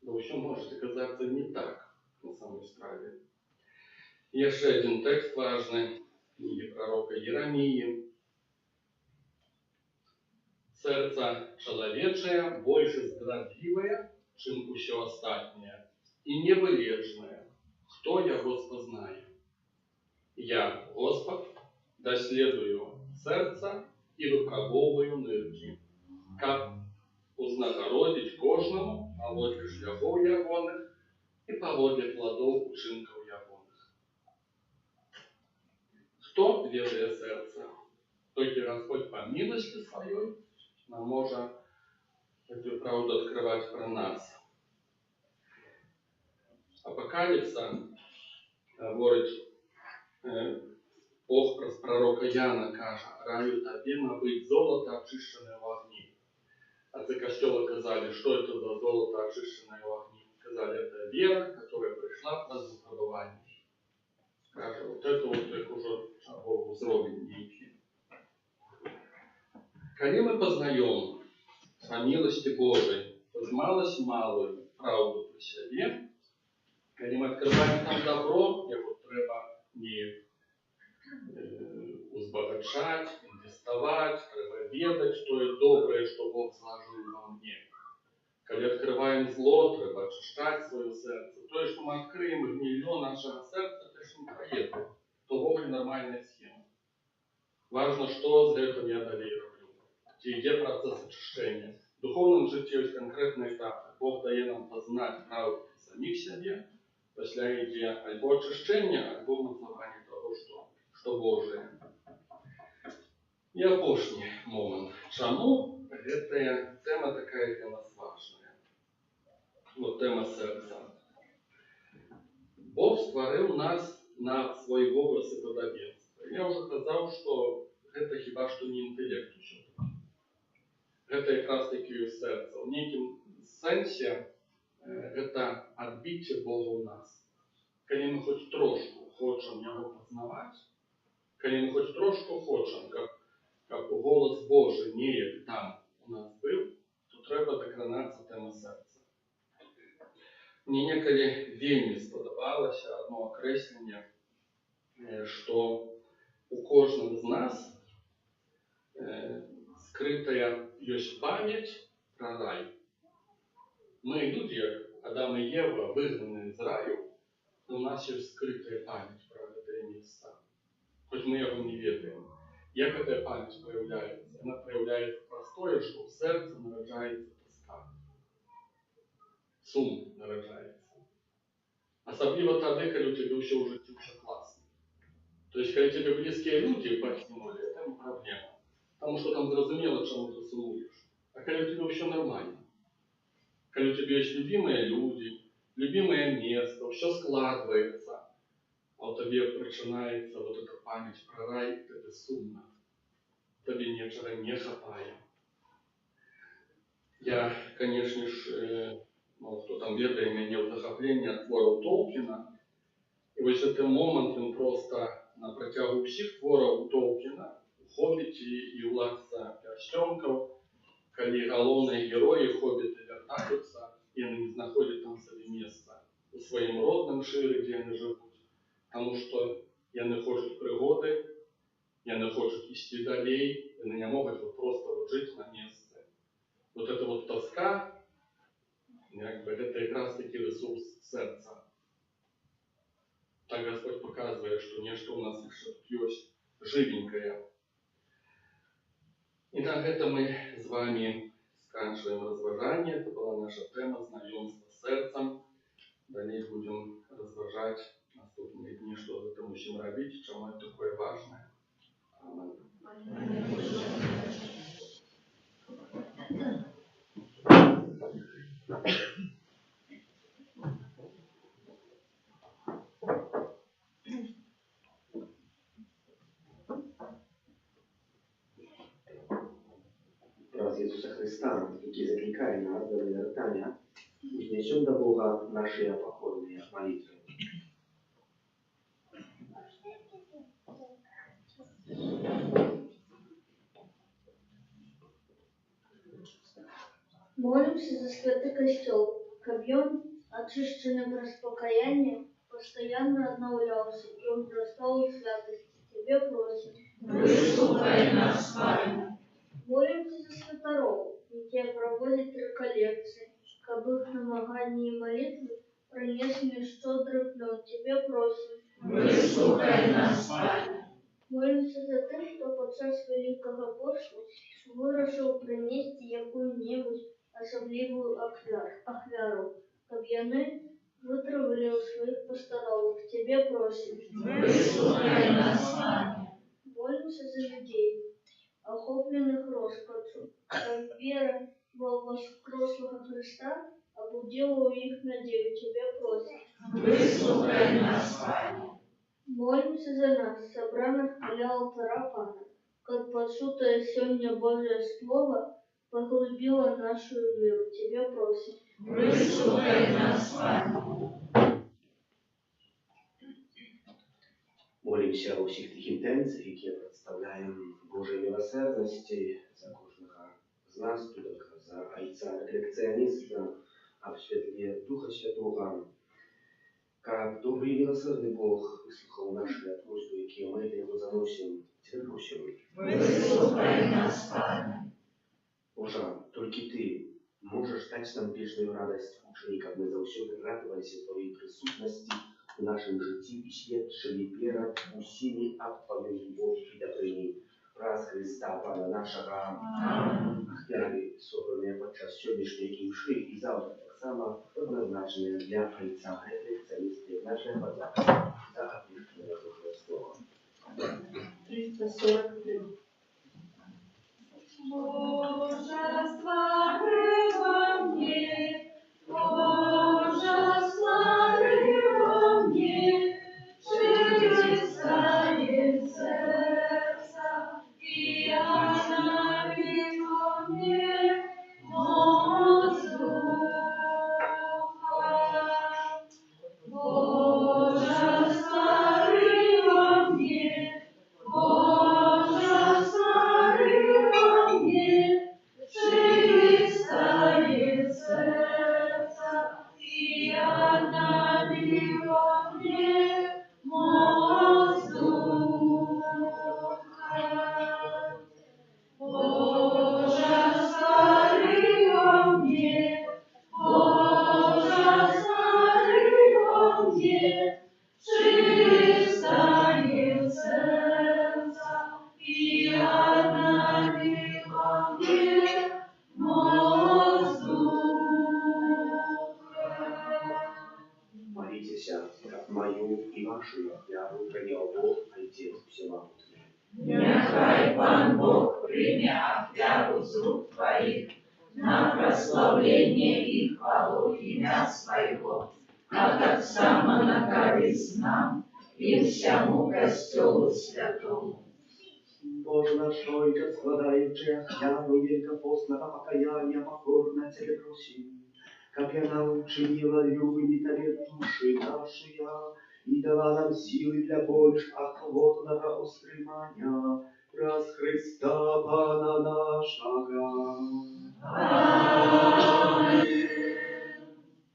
но все может оказаться не так на самой справе. Еще один текст важный, книги пророка Еремии. Сердце человечее больше здравливое, чем все остальное, и невылежное. Кто яго спознає? Я, Господь, доследую сердце и выпробовую нырки, как узнагородить кожному паводле шляхов ягоных и паводле плодов учинков ягоных. Кто ведает сердце? Только Господь по милости своей нам может эту правду открывать про нас. Апокалипса говорить, Бог про пророка Яна каже: раю тобі набыть золото, очищенное в огне. Отцы Костела сказали, что это за золото, очищенное в огне. Сказали, это вера, которая пришла под выпробование. Каже, вот это вот их уже Бог взробить некий. Коли мы познаем по милости Божией, хоть малость малую правду при себе, коли мы открываем там добро, его треба не узбагачать, инвестовать, треба ведать, что это доброе, что Бог сложил во мне. Когда открываем зло, треба очищать свое сердце. То, что мы откроем и гнилье нашего сердца, это же не проедет. То Бог нормальная схема. Важно, что с грехом я далее роблю. Где процесс очищения. В духовном житті есть конкретные этапы. Бог дає нам познать правду самих себе. После йде альбо очищення, альбо мацавання того, що Божие. І апошній момент. Чому эта тема такая для нас важная? Вот тема сердца. Бог створив нас на свой образ и подобенство. Я уже сказал, что это хіба что не интеллект еще. Это как раз таки сердце. В неким сенсе это отбитие Бога у нас. Коли мы хоть трошку хочем Его познавать, коли мы хоть трошку хочем, как голос Божий не там у нас был, то треба докранаться тема серця. Мне неколи вельми сподобалося одно окреслення, что у кожного из нас скрытая есть память про рай. Мы люди, Адам и Ева, выгнанные из раю, но у нас есть скрытая память про это место. Хоть мы его не ведаем. Як эта память проявляется? Она проявляется простое, что в сердце нараджается тоска. Сум нараджается. Особливо тогда, когда у тебя все в житті все классно. То есть, когда тебе близкие люди покинули, это не проблема. Потому что там зрозумело, чему ты сумуешь. А когда у тебя все нормально. Когда у тебя есть любимые люди, любимое место, все складывается, а у тебя начинается вот эта память про рай, это сумно. Тебе нечего не хапает. Я, конечно ж, кто там ведает меня в захоплении от творов Толкина, и вот этот момент, он просто на протягу всех творов Толкина, у Хоббите и у Лакса Перстенков, коли головные герои Хоббиты вертаются, и они не находят там себе места у своим родным шире, где они живут. Потому что они хочуть пригоди, они хочуть идти далее, они не могут вот просто вот жить на месте. Вот эта вот тоска, это как раз таки ресурс сердца. Так Господь показывает, что нечто у нас еще есть живенькое. И на этом мы с вами заканчиваем разважание. Это была наша тема знакомства с сердцем. Далее будем разважать наступные дни, что за это мусим робить, чему это такое важное. Аминь. Przez Jezusa Chrysta, jaki zaklikaje nas do wywiertania, wzniesiemy do Boga nasze pokorne modlitwy. Молимся за святый костел, кобьем, очищенный през покаяние, постоянно обновлялся и возрастал в святости. Тебе просим. Выслухай нас, Пане. Молимся за святоров, які проводять реколекции, каб их намагання и молитвы принесли щедрый плод. Тебе просим. Выслухай нас, Пане. Молимся за тих, хто під час Великого Посту вирішив принести яку-небудь особливу ахвяру, каб яны витравили у своїх постановах. Тебе просим. Выслухай нас, Пане. Молимся за людей, охопленных розпачу, каб вера во воскреслого Христа обудила их надею. Тебе просим. Выслухай нас, Пане. Молимся за нас, собраних біля алтара Пана, как почутое сегодня Божье Слово поглубило нашу веру. Тебе просим. Выслухай нас, Пане. Молимся о всіх тих інтенціях, які представляємо Божої милосердності за кожного з нас, тут за Отця рефлекціоніста, а в світлі Духа Святого, как добрый и милосердный Бог выслушал наши просьбы, які мы для Него заносим. Тебя просим. Выслухай нас, Пане. Боже, только Ты можешь дать нам вечную радость учени, как мы завсёды радовались Твоей присутности в нашем житті и свідчили перед усіми об Твоей любові и добрині. Праз Христа, Пана нашого, ахвяри, собрані подчас сьогоднішньої імши і завтра так само однозначні для Отця рефлекціоністів нашої подяки за отпущення Духа Святого. 343. Боже, створи во мне, Боже, створи во мне, чистое сердце, и обнови во мне мощь духа. Боже, створи во мне, Боже, створи во мне чистое сердце, и обнови во мне мощь духа. Боже, створи во мне, Боже, створи во мне чистое сердце, и обнови во мне мощь духа. Молитесь, как мою и вашу ахвяру принял Бог, Отец Всемогутний. Нехай Пан Бог прийме ахвяру з рук Твоих на прославление и хвалу имя Своего, а так само на користь нам и всему Костелу Святому. Боже наш Отче, складаючи ахвяру великопостного покаяния, покорно Тебе просим, как она учинила любыми Тебе души наши, и дала нам силы для больш охотного устремания, раз Христа Пана нашего.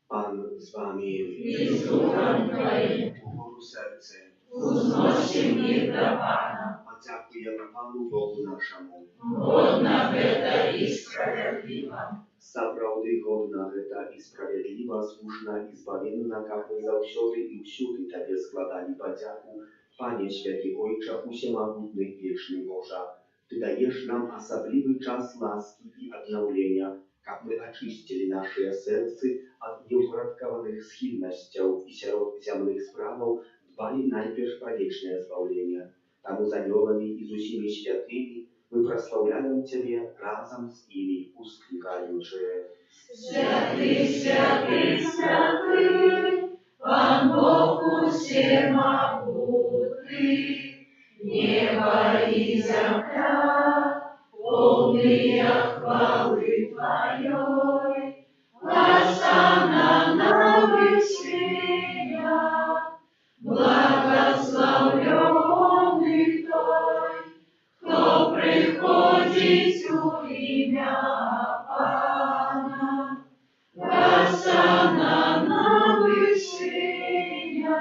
Pan z Wami I z Duchem Twoim Bogu serce. uznosił ich do Pana. A dziękujemy Panu Bogu naszemu. Godna weta i sprawiedliwa. За правды годна гэта і справядліва, слушна і збавенна, как мы заўсёды і ўсюды Табе складалі падзяку, Пане Святы Ojcze, усемагутны вечны Божа. Ты даеш нам асаблівы час ласки і аднаўлення, каб мы ачысцілі нашыя сэрцы ад неўпарадкаваных схільнасцяў і сярод зямных справаў дбалі найперш пра вечнае збаўленне. Таму з анёламі і з усімі святымі мы прославляем Тебе разом с ими, ускликаючи. Святый, святый, святый, Пан Бог всемогутный, небо и земля, полные хвалы Твоей, Осанна на высинях, благословленный Той, кто приходит у имя Пана, Осанна на высинях.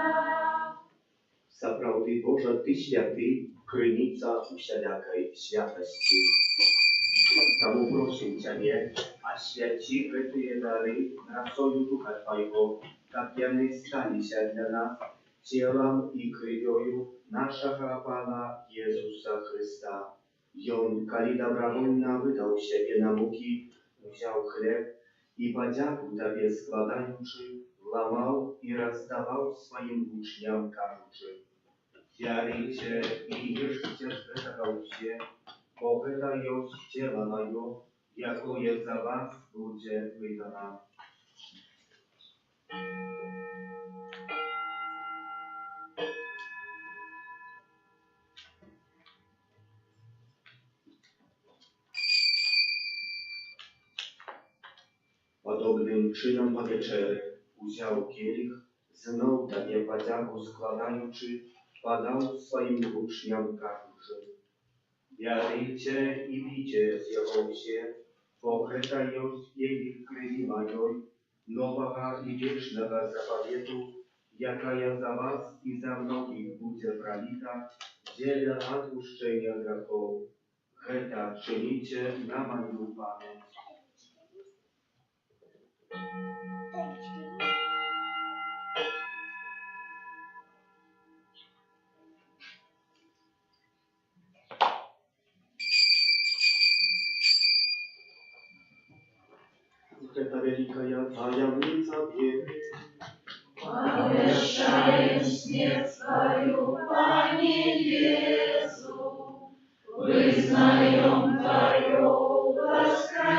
Сапраўды Божа, Ты святы, крыніца усялякай святасці. Таму просім Цябе, асвяці гэтыя дары расою Духа Твайго, каб яны сталіся для нас целам і крывёю нашага Пана Езуса Хрыста. Ён, калі добравольна вydał сябе на мукі, узяў хлеб і падзяку Табе складаючы, ламаў і раздаваў сваім вучням, кажучы: «Бярыце і ешце з гэтага ўсе, бо гэта ёсць цела маё, якое за вас будзе выдана». Podobnym czynom po wieczery uzjął kielich, znów Tobie podziaku składający, podał swoim uczniom, każuszy: «Bjarujcie i pijcie z jego wsie, bo гэта jest kielich krwi mojej, nowego i wiecznego zapowietu, jaka za was i za mnogich będzie pralita, dla odpuszczenia grzechów. Гэта czynicie na moją pamięć». Это великая tajemnica wiary. Повещаем смерть Твою, Пане Иисус, вызнаем Твое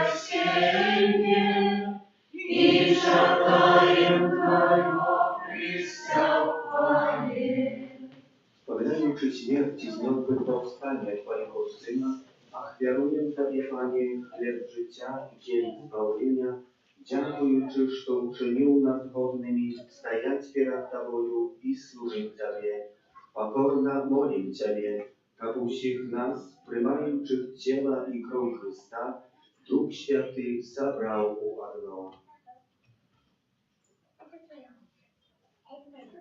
воскресение и шатаем Твое преступление. Wspominający śmierć i zmartwychwstanie Twojego Syna, ofiaruję Tobie, Panie, chleb życia i kielich zbawienia, dziękujący, że uczynił nas godnymi stajać przed Tobою i służyć Tobie. Pokorna molę Ciebie, aby wszystkich nas, przymających ciała i krew Chrysta, Duch Święty zabrał u одно.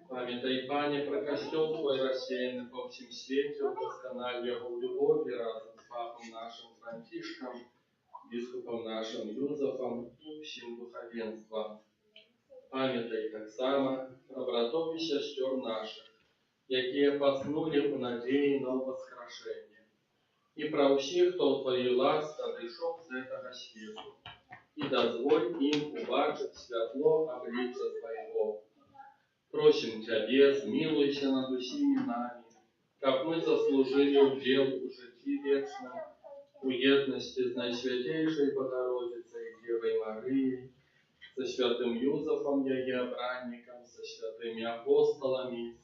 Памятай, Пане, про костел Твой рассеянный по всем свете, удоскональ его в любови разом с Папом нашим Франтишком, Biskupом нашим Юзефом и всем духовенством. Памятай так само про братов и сестер наших, якія поснули у надеи на воскрешение, и про всех, кто в Твоей ласке отошел с этого света, и дозволь им убачить светло обличия Твоего. Просим Тебя, смилуйся над усими нами, как мы заслужили удел у житии вечном, у едности с Наисвятейшей Богородицей Девой Марией, со святым Юзефом, ягеобранником, со святыми апостолами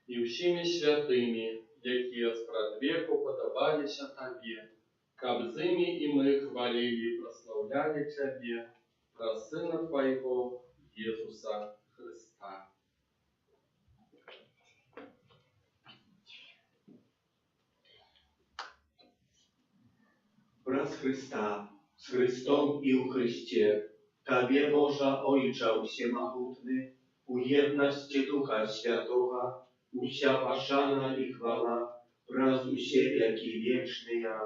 и всеми святыми, якие спрадвеку подобалися Тебе, каб з ими и мы хвалили и прославляли Тебе, про Сына Твоего, Иисуса Христа. Wraz Chrysta, z Chrystom i u Chryście, Tobie, Boża Ojcze Всемогутny, u jedności Ducha Świętego, usia paszana i chwała, wraz u siebie, jaki wieczny ja.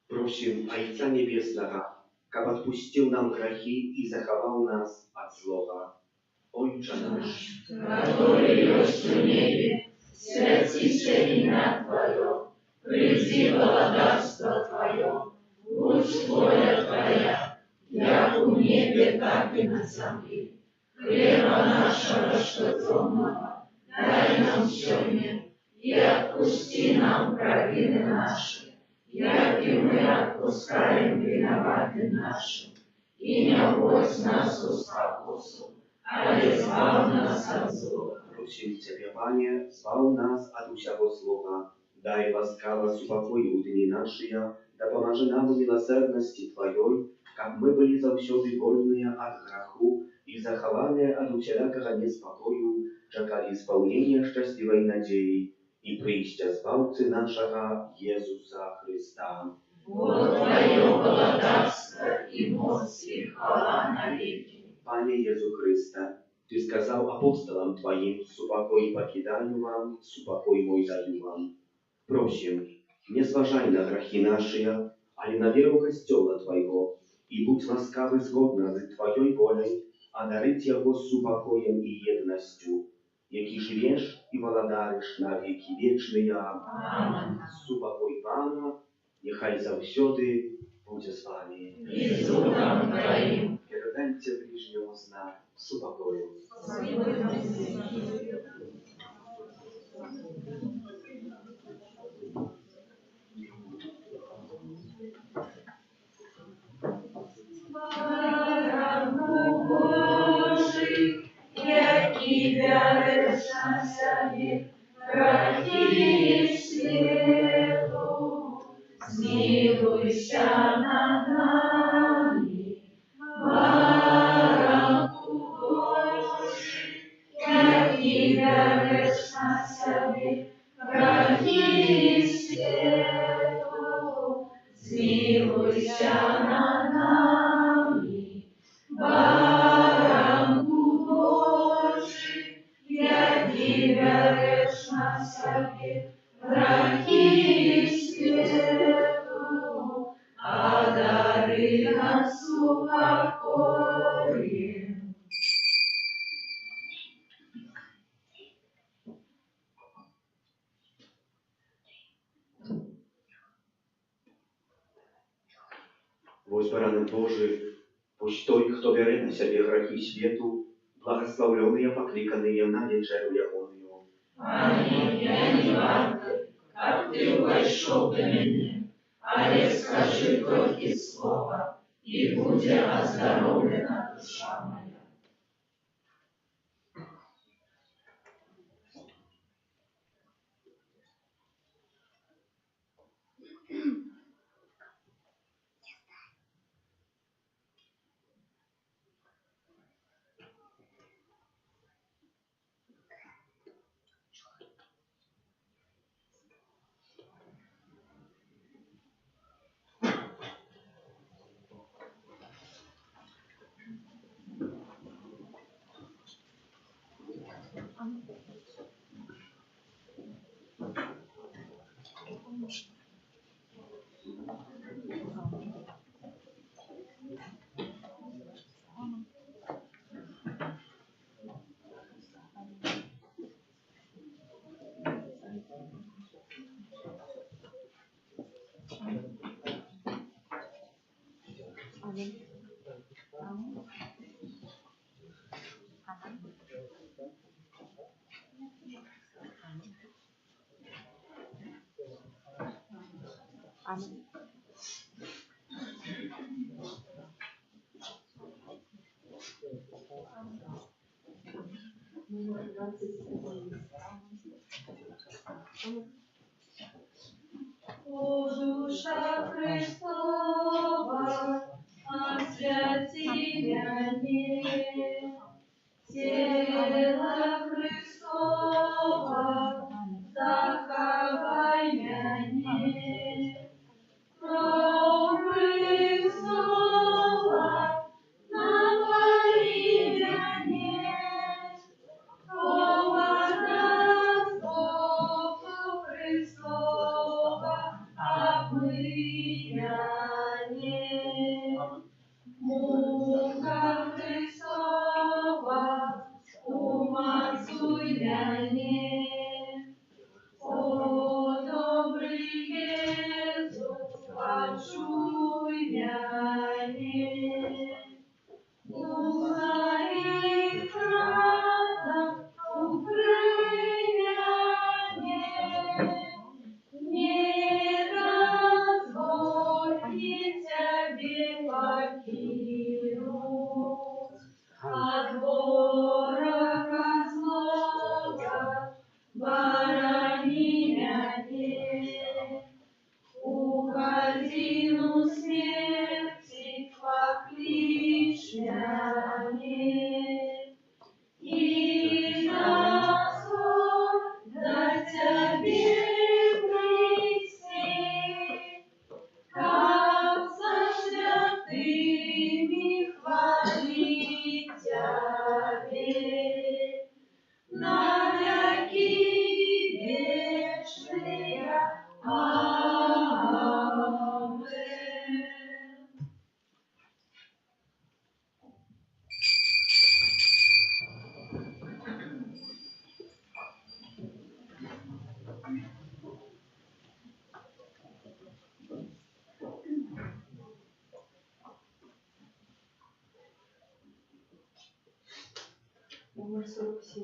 Просим Ojca Niebieskiego, kab odpuścił nam grzechy i zachował nas od złego. Ojcze nasz, Который есть в небе, святится имя Твое, приди благодатство Твое, будь воля Твоя, як у небе, так и на земле. Хлеба нашего штотенного дай нам сегодня, и отпусти допусти нам провины наши, як и мы отпускаем виноватым нашим, и не вводь нас в спокусу, а избав нас от зла. Просим Тебя, Пане, збав нас от усякого злого, дай ласкаво супокою дни наши, да поможи нам в милосердности Твоей, как мы были завсёды вольные от греху и захованные от усякого неспокою, чекали исполнения счастливой надеи и прийстя Збавцы нашего Иисуса Христа. Вот Твое благодарство и мощь и хвала навеки. Пане Иисус Христе, Ты сказал апостолам Твоим, супокой покидаю вам, супокой мой даю вам. Просим, не зважай на грехи наши, але на веру Костела Твоего, и будь ласкавый згодно з Твоей волей, одарить его супокоем и едностью, яки живешь и владариш на веки вечные. Аминь. Супокой Пана, нехай завсёды буде з вами. И с Духом Твоим. Передайте ближнему знак супокою. Барану Божий, який вяриш на себе, грехи світу, змилуйся над нами. Барану Божий, який вяриш на себе, грехи світу, змилуйся над нами. Баранку Божий, який береш на себе грехи світу, а дари нас упокоєм. Вось бараны Божий, пусть той, хто бере на себе грехи світу, благословленные, покликанные на вечеру ягоную. Аминь, я не варта, как ты вошел до меня, але скажи только слово, и будет оздоровлена душа моя. О, душа Христова, освятия не, тело Христова, заховай меня, кровь Христова, напои меня, Христова, обмыя Номер 47.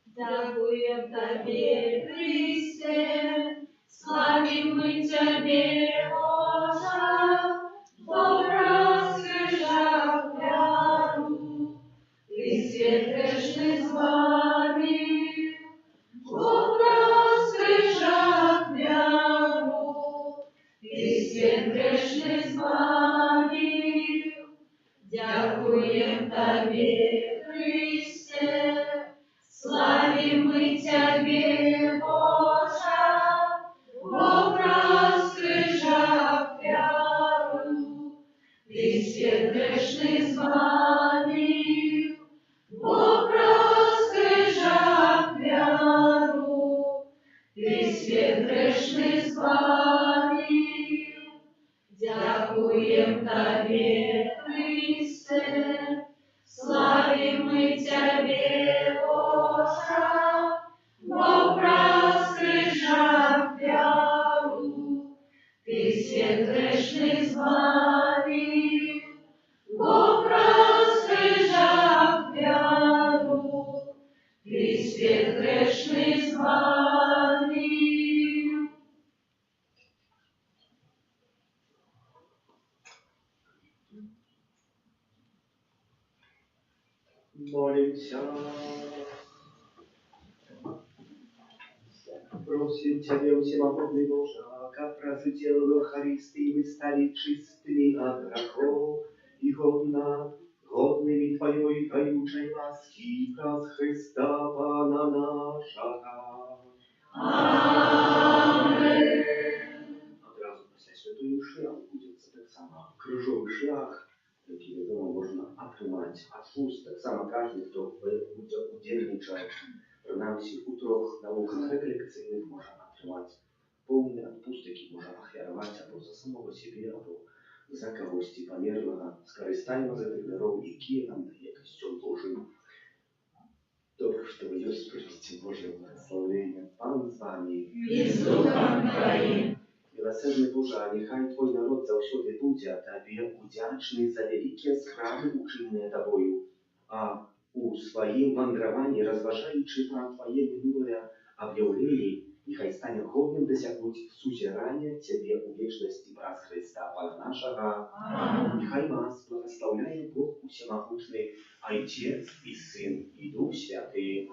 Дякуем Тебе, Христе, славим мы Тебе, Боже, во раскрышах вяру, Ты свет грешный звали, во раскрышах вяру, Ты свет грешный звали. Дякуем Тебе, Христе, славим мы Тебе, Боже, во раскрышах вяру, Ты свет грешный звали, во раскрышах вяру, Ты свет грешный звали. Дякуем Тебе, Христе, славим мы Тебе, Боже, во раскрышах вяру, Ты свет грешный звали, во раскрышах вяру, Ты свет грешный звали. Молимся. Просим Тебя, всемогутный Боже, как прожитие Евхаристии мы стали чистыми от грехов и годными Твоей таючей ласки, праз Христа Пана нашего. Amen. Одразу після святої шлях буде це так само крижовий шлях, який, відомо, можна отримати от шуст, так само кожен, хто буде удільничати, принаймні у 3 науках реколекційних може отримати повний відпусток, який може ахвярувати або за самого себе, або за когось померлого. Скористаємо з цих даров, які нам дає костюм Божий. Добре, що ви є сприйняті Божого благословення. Пан з вами. І з Духом Твоїм. Милосердний Боже, нехай Твой народ завсюди буде Тобі удячний за великі справи, учинені Тобою, а у своїм мандруванні, розважаючи про Твоє минуле об'явлення, нехай стане годним досягнути сузирання Тебе у вічності праз Христа Пана нашого. Нехай вас благословляє Бог Усемогутний, Отец и Сын, и Дух Святый.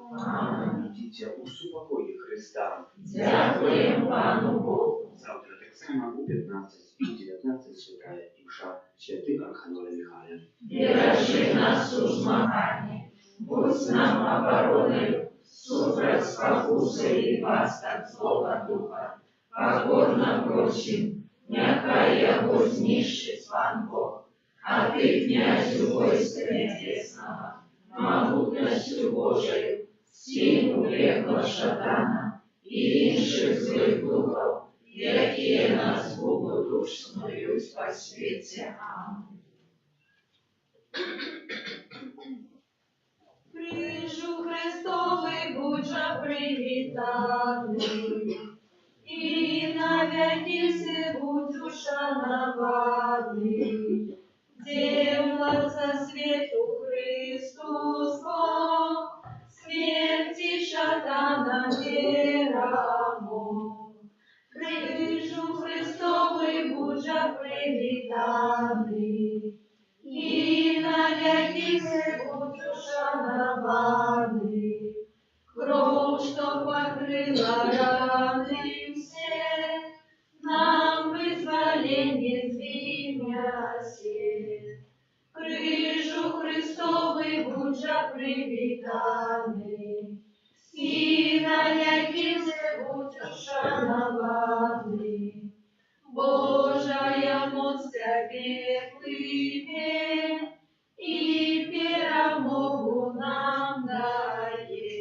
Идите у супокої Христа. Дякуємо Пану Богу. Завтра так само у 15 и 19 святая Імша святий Архангела Михая. Бережи нас у змаганні, будь з нам обороною, супроть спокуси і пасток злого духа. Покорно просим, нехай його знищить Пан Бог. А Ты, князю войска небесного, могутностью Божию, силу пекла шатана и інших злых духов, які нас богодушнують по світі. Амінь. Крижу Христовий будь привітаний, і навіки все будь ушанований. Демлаться свету Христос Бог, смерти шатана нерамо. Крижу Христовий будь привітаний, і навіки все будь ушанований. Кров, що покрила рани все, нам визволення звільня се. Крижу Христовий будь привітаний, і навіки все будь ушанований. Божая моць Тебе плине, і перемогу нам дає.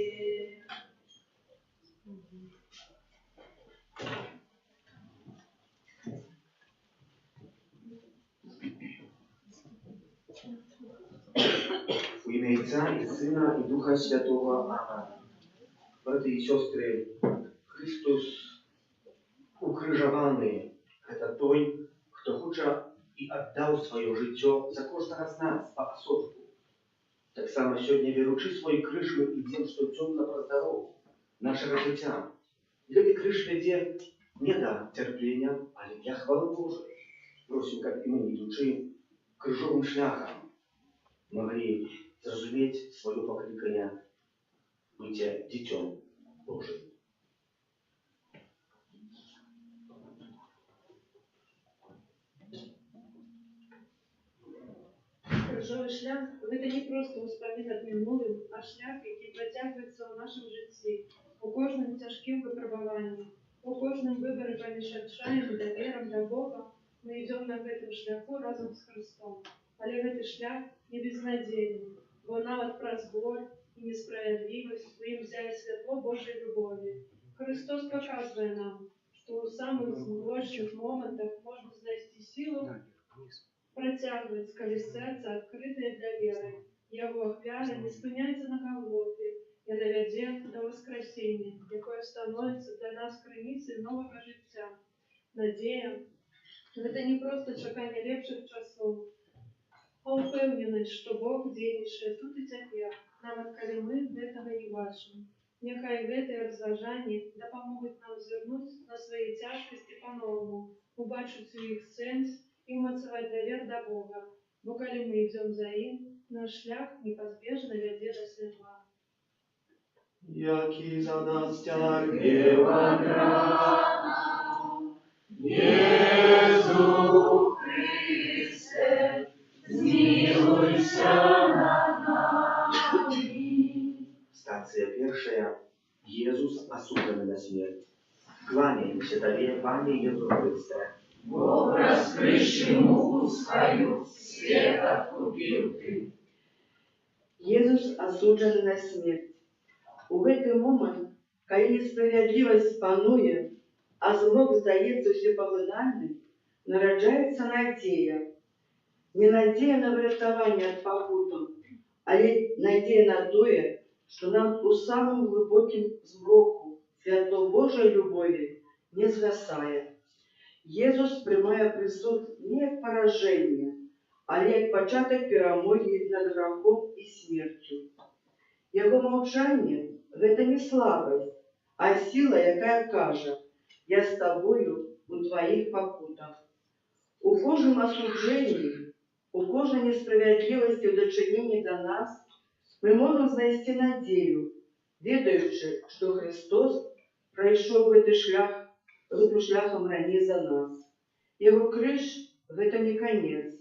У ім'я Отця і Сина, і Духа Святого. Амен. Брати і сестри, Христос укрижований – це той, хто хоче і віддав своє життя за кожного з нас по особку. Так само сьогодні, віручи свої криш, ми йдемо, що темно про здоров'я нашого життя. І цей криш веде не до терпіння, але для хвали Божої. Просим, як і ми, йдучи крижовим шляхом, могли зрозуміти своє покликання бути дітем Божим. Крижовий шлях – це не просто успомінок минулим, а шлях, який протягується у нашому житті, у кожному тяжким випробуванні, у кожному виборі поміж отчаянням та віром до Бога. Ми йдемо на цьому шляху разом з Христом. Але цей шлях не безнадійний, бо навіть про збор і несправедливість в їм взяє світло Божої любові. Христос показує нам, що у самих злощих моментах можна знайти силу протягивать сквозь сердце, открытое для веры. Его охвяра не спиняется на Голгофе и доведет до воскресения, якое становится для нас крыницей нового життя. Надія – это не просто чекання лепших часов, а упевненість, що Бог діє тут і тепер, навіть коли ми этого не бачимо. Нехай эти розважання допоможуть нам звернути на свої тяжкості по-новому, убачити їх сенс і мацаваць давер до Бога, бо коли ми йдемо за ним, наш шлях непозбежно веде до світла. Який за нас терпіла Єсу Христе, змилуйся над нами. Станция першая. Иисус осужден на смерть. Кланяемся Тебе, Пане Иисус Христе. Бог раскрывший муку свою, свет откупил ты. Єсус осуджений на смерть. У гэты момент, калі несправядлівасць пануе, а злок здаецца усепаглынальным, нараджаецца надзея. Не надзея на выратаванне ад пакутаў, але надзея на тое, што нам у самым глыбокім змроку святло Божай любові не згасае. Єсус приймає присуд не як пораження, але як початок перемоги над грехом і смертю. Його мовчання – це не слабость, а сила, яка каже: «Я з тобою у твоїх покутах». У кожному осудженні, у кожній несправедливості в дочиненні до нас ми можемо знайти надію, ведаючи, що Христос пройшов цей шлях гэтым шляхам раней за нас. Яго крыж – гэта не конец,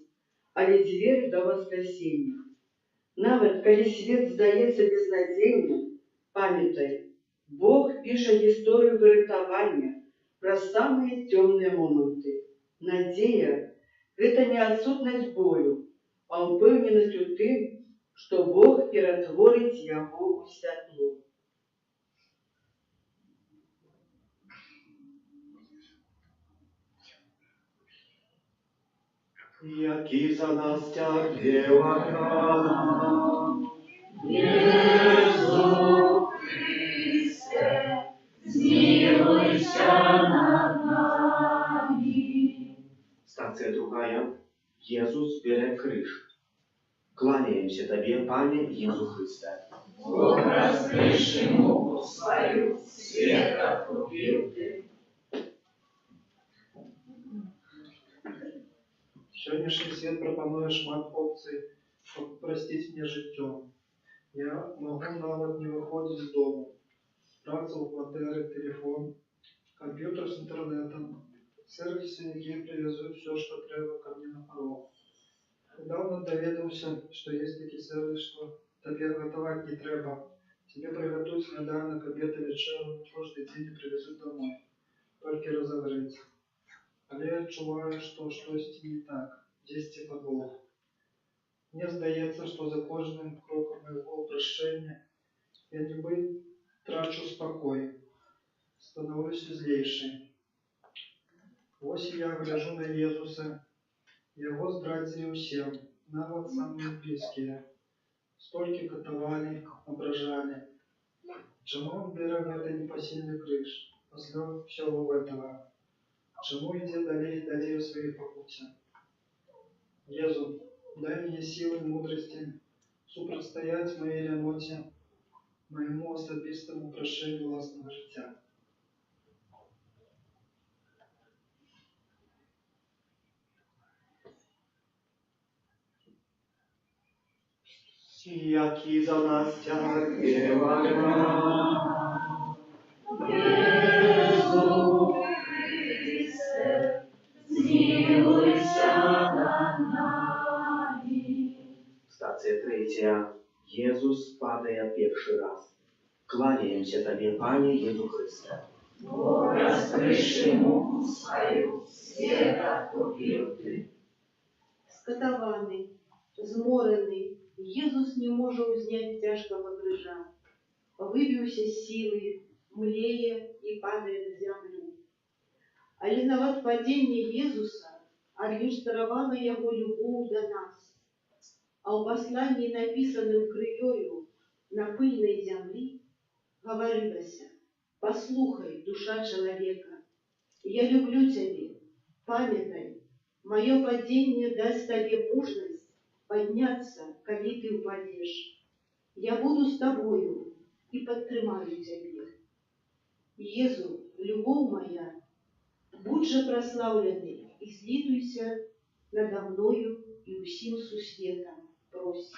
але дзвер да воскресення. Нават калі свет здаецца безнадзейным, памятай, Бог піша гісторыю выратавання праз самыя цёмныя моманты. Надзея – гэта не адсутнасць болю, а ўпэўненасць у тым, што Бог ператворыць яго ў святло. Який за нас терпіла крана. Єсу Христе, змилуйся над нами. Станция другая. Иисус берет крыш. Кланяемся Тебе, Пане Иисус Христе. Бог раскрывший муку свою, свет откупил ты. Сьогоднішній світ пропонує шмат опцій, щоб простити мені життя. Я можу навіть не виходити з дому. Праця у квартирі, телефон, комп'ютер з інтернетом, сервіси, які привезуть все, що треба ко мне на порог. Недавно довідався, що є такий сервіс, що тобі готувати не треба. Тебе приготують сніданок, обід і вечерю, кожен день і привезуть домой. Тільки розігріться. Але я відчуваю, що щось не так, десь подвох. Мені здається, що за кожним кроком моєго прощення я ніби трачу спокій, становлюсь злейший. Ось я гляжу на Єсуса, його зрадили всім, навіть самі близькі. Стільки катували, ображали. Чому він бере в цей непосильний криш, після всього цього? Чему йде далее в своей покуте? Езу, дай мне силы, мудрости супростоять моїй ляноті, моєму особистому прошенню власного життя. Який за нас тягнева Єсу Христе, змилуйся над нами. Стація 3. Єсус падає перший раз. Кланяємося Тобі, Пане Єсу Христе. Бо розкриши муку свою, света купив Ти. Скотованный, зморений, Єсус не може узнять тяжкого крижа. Выбился с силы, млея и падает в землю. А виноват падение Єсуса, а лишь даровала его любовь до нас. А у послании, написанном кровью на пыльной земли, говорилось: «Послухай, душа человека, я люблю тебя, памятай, мое падение даст тебе мужность подняться, коли ты упадешь. Я буду с тобою и подтримаю тебя. Езу, любовь моя, будь же прославленный и злитуйся надо мною и усим сусветом, прось».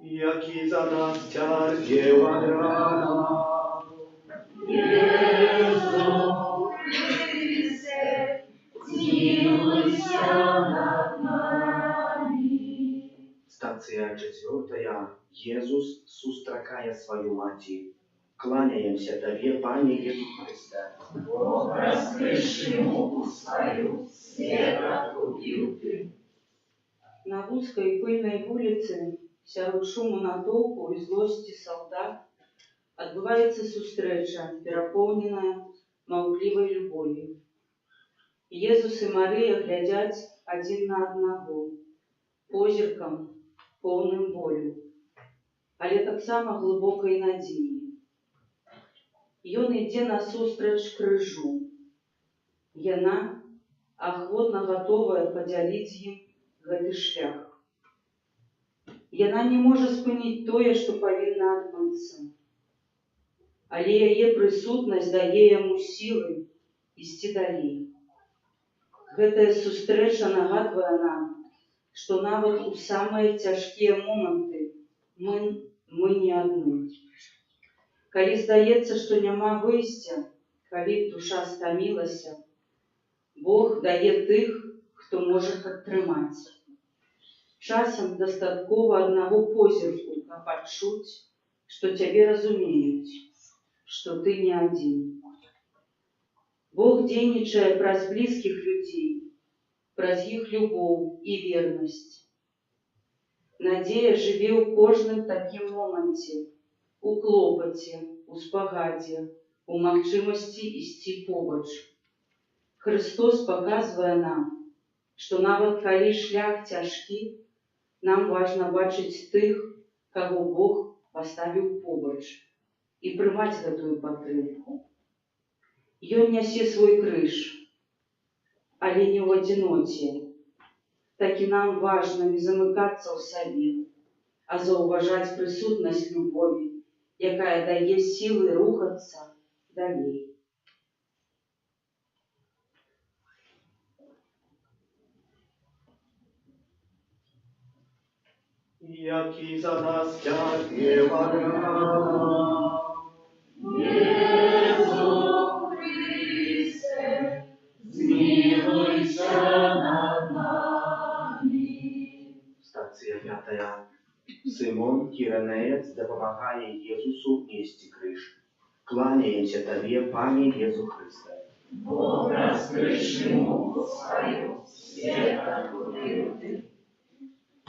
Який за нас тягнева рана. Єсу Христе, змилуйся над нами. Стація 4. Єсус сустракає свою маті. Кланяємося Тобі, Пане Єсу Христе. Бог розкриши муку свою, света купив Ти. На узкой пыльной улице, сярод шуму натоўпу і злосці солдат, адбываецца сустрэча, перапоўненая маўклівай любов'ю. Езус і Марыя глядзяць адзін на аднаго, позіркам, поўным болю, але таксама глыбокай надзеі. Ён ідзе насустрач крыжу. Яна ахвотна гатовая падзяліць ім гэты шлях. Яна не можа спыніць тое, што павінна адбыцца. Але яе прысутнасць дае яму сілы ісці далей. Гэтая сустрэча нагадвае нам, што нават у самыя цяжкія моманты мы не адны. Калі здаецца, што няма выйсця, калі душа стамілася, Бог дае тых, хто можа падтрымаць. Часам дастаткова аднаго позірку, каб адчуць, што цябе разумеюць, што ты не адзін. Бог дзейнічае праз блізкіх людзей, праз іх любоў і вернасць. Надзея жыве ў кожным такім моманце, у клопаце, у спагадзе, у магчымасці ісці побач. Христос паказвае нам, што нават калі шлях цяжкі, нам важна бачыць тых, каго Бог паставіў побач, і прымаць гэтую падтрымку. Ён нясе свой крыж, але не ў адзіноце. Так і нам важна не замыкацца ў сабе, а заўважаць прысутнасць любові, якая дае сілы рухацца далей. Який за нас тягнева рана. Єсу Христе, змилуйся над нами. Стація 5. Симон Кіренеєць допомагає Єсусу нести криж. Кланяємося Тобі, Пане Єсу Христе. Бог розкриши муку свою, света купив Ти.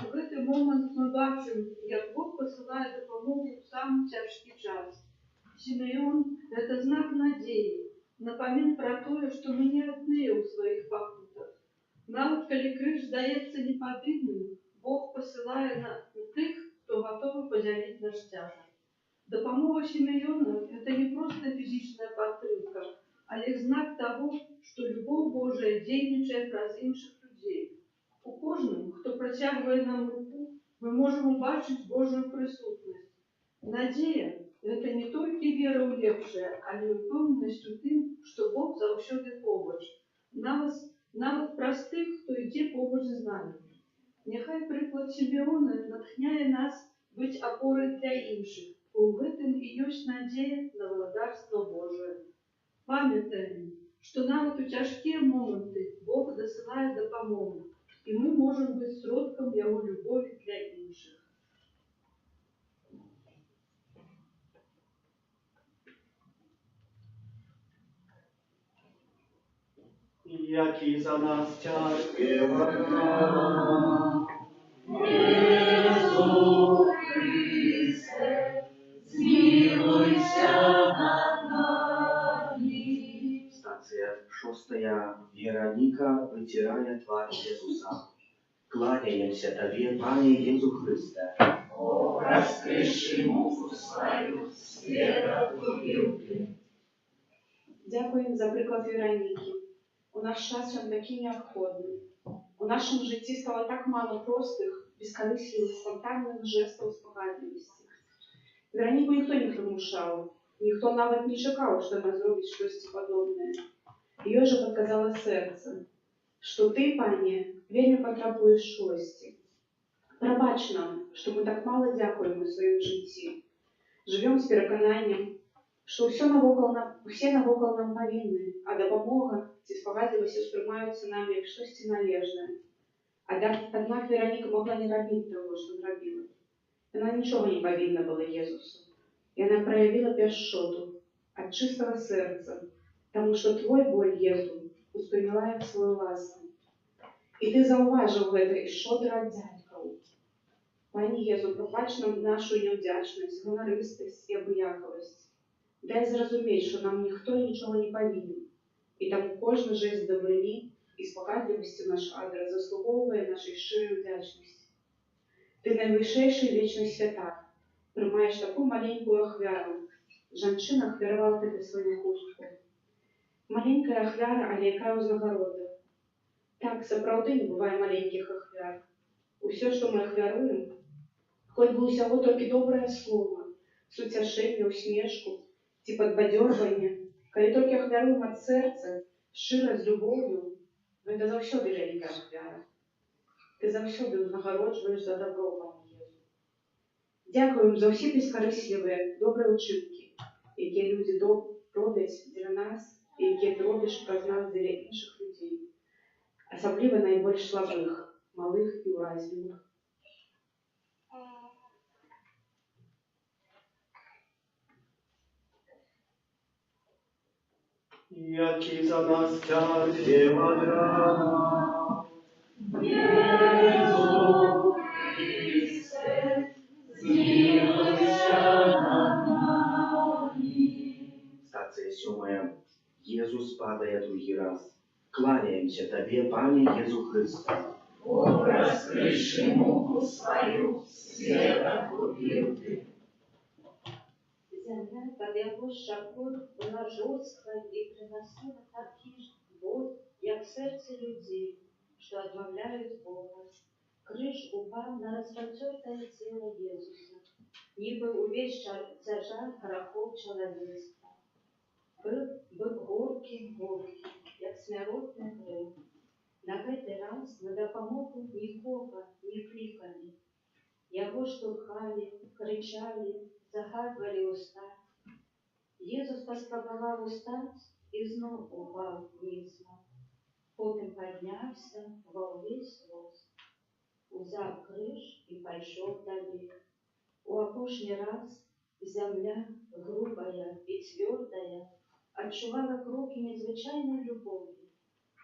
В этот момент мы бачим, як Бог посылает допомогу в самый тяжкий час. Симеон – это знак надеи, напомин про то, что мы не одни у своих покутах. Навіть коли крыж здається неподъемным, Бог посылает на тих, кто готовы поделить наш тяжесть. Допомога Симеона – это не просто фізична підтримка, але знак того, що любов Божа дійничає праз інших людей. У кожному, хто протягує нам руку, ми можемо бачити Божу присутність. Надія – це не тільки віра у лепше, але й впевненість у тим, що Бог завжди поруч. Навіть простих, хто йде поруч з нами. Нехай приклад Симеона натхняє нас бути опорою для інших, бо в этом і є надія на владарство Боже. Пам'ятаємо, що навіть у тяжкі моменти Бог досилає допомогу, і ми можемо бути сродком Його любові для інших. Який за нас церкви Ісу Христе, змилуйся над нами. Станция 6. Вероника вытирает тварь Иисуса. Кланяемся Тебе, Пане Иисус Христе. О, раскрыши муку свою, света купил ты. Дякуємо за приклад Вероніки. У наш час він такий необхідний. У нашому житті стало так мало простих, безкорисливих, спонтанних жестів спогадливості. Вероніку ніхто не примушав, ніхто навіть не чекав, що вона зробить щось подобне. Їй же підказало серце, що ти, пані, вельми потребуєш щось. Пробач нам, що ми так мало дякуємо в своєму житті. Живемо з переконанням, що все навокол нам повинні, а допомога ці спогадливості сприймаються нам як щось належне. Однак Вероніка могла не робити того, що робила. Вона нічого не повинна була Єсусу. І вона проявила пешоту від чистого серця, тому що твой боль, Єсу, усприйняла як свою ласку. І ти зауважив це і щодро дядьков. Пані Єсу, пробач нам нашу невдячність, гонористість і обіяковість. Дай зрозуміти, що нам ніхто нічого не повинен, і тому кожен жест добрини і спогадливості в наш адрес заслуговує нашої щирої вдячності. Ти найвищий вічний святар, приймаєш таку маленьку ахвяру. Жанчина ахвярувала тебе свою хустку. Маленька ахвяра, але яка узнагорода. Так, сапраўды не буває маленьких ахвяр. Усе, що ми ахвяруємо, хоч би усього тільки добре слово, суцяшэнне, усмешку, ці падбадзёрванне, калі толькі ахвяруем ад сэрца, шчыра з любоўю, гэта заўсёды вялікая ахвяра. Ты заўсёды ўзнагароджваеш за добро, Пане Езу. Дзякуем за ўсе бескарыслівыя, добрыя ўчынкі, якія людзі робяць дзеля нас і якія ты робіш праз нас дзеля іншых людзей, асабліва найбольш слабых, малых і ўразлівых. Який за нас церкви рана. Ісу Христе, змилуйся над нами. Станция 7. Иисус падает другий раз. Кланяемся Тебе, Пане Иисус Христе. О, раскрыши муку свою, света купил ты. Земля под его шагою була жорстка і приносила такий ж боль, як серце людей, що відмовляють Бога. Криж упав на розпротерте тіло Єсуса, ніби увесь тяжар грехов чоловічства. Був горький, як смертний гріх. На цей раз на допомогу нікого не кликали. Його штовхали, кричали, загадували устать. Єсус поспробував устать і знов упав ніцно. Потім піднявся во увесь рост. Узяв криж і пішов далі. У опошній раз земля, грубая і твердая, відчувала кроки незвичайної любові.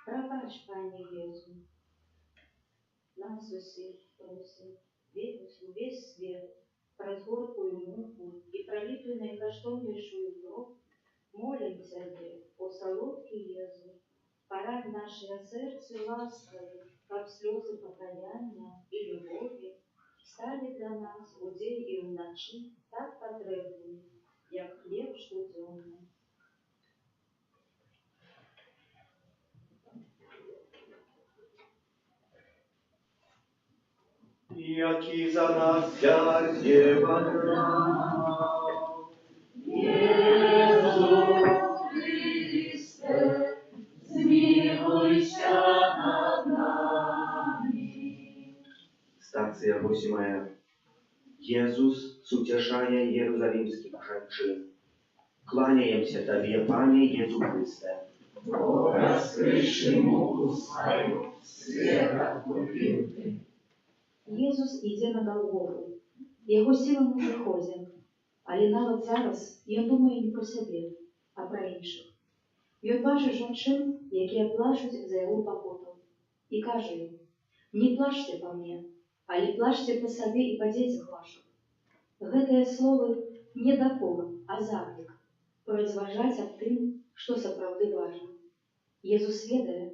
Пробач, Пане Єсу. Нас усіх просить, весь свет, про горькую муку и пролитую наикоштовнейшую кровь, молим Тебе, о солодкий Єзу, порадь наше серце ласково, как слезы покаяния и любови, стали для нас у день и вночі так потрібні, як хліб щоденний. Який за нас дякуємо нам. Єсу Христе, змилуйся над нами. Стация 8. Иисус с утешая иерусалимских женщин. Кланяемся Тебе, Пане Иисус Христе. О, раскрывши муку свою, свет откупил Ты. Єсус іде на Голгофу. Його силами не заходять. Але навіть зараз він думає не про себе, а про інших. Він бачить жінчин, які плачуть за його покутом. І каже їм: не плачте по мені, але плачте по собі і по дітях ваших. Гэтае слово не до кого, а заклик. Поразважаць аб тым, што сапраўды важна. Езус ведае,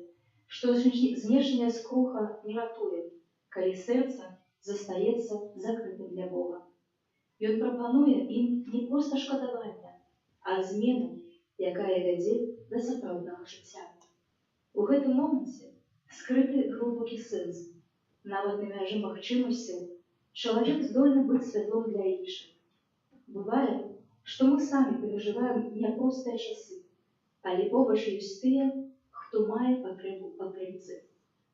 што знешняя скруха не ратуе, калі сэрца застаецца закрытым для Бога. Ён прапануе ім не проста шкадаванне, а змену, якая вядзе да сапраўднага жыцця. У гэтым моманце скрыты глыбокі сэнс. Нават на мяжы магчымасцяў чалавек здольны быць святлом для іншых. Бывае, што мы самі перажываем няпростыя часы, але побач ёсць тыя, хто мае патрэбу падтрымцы.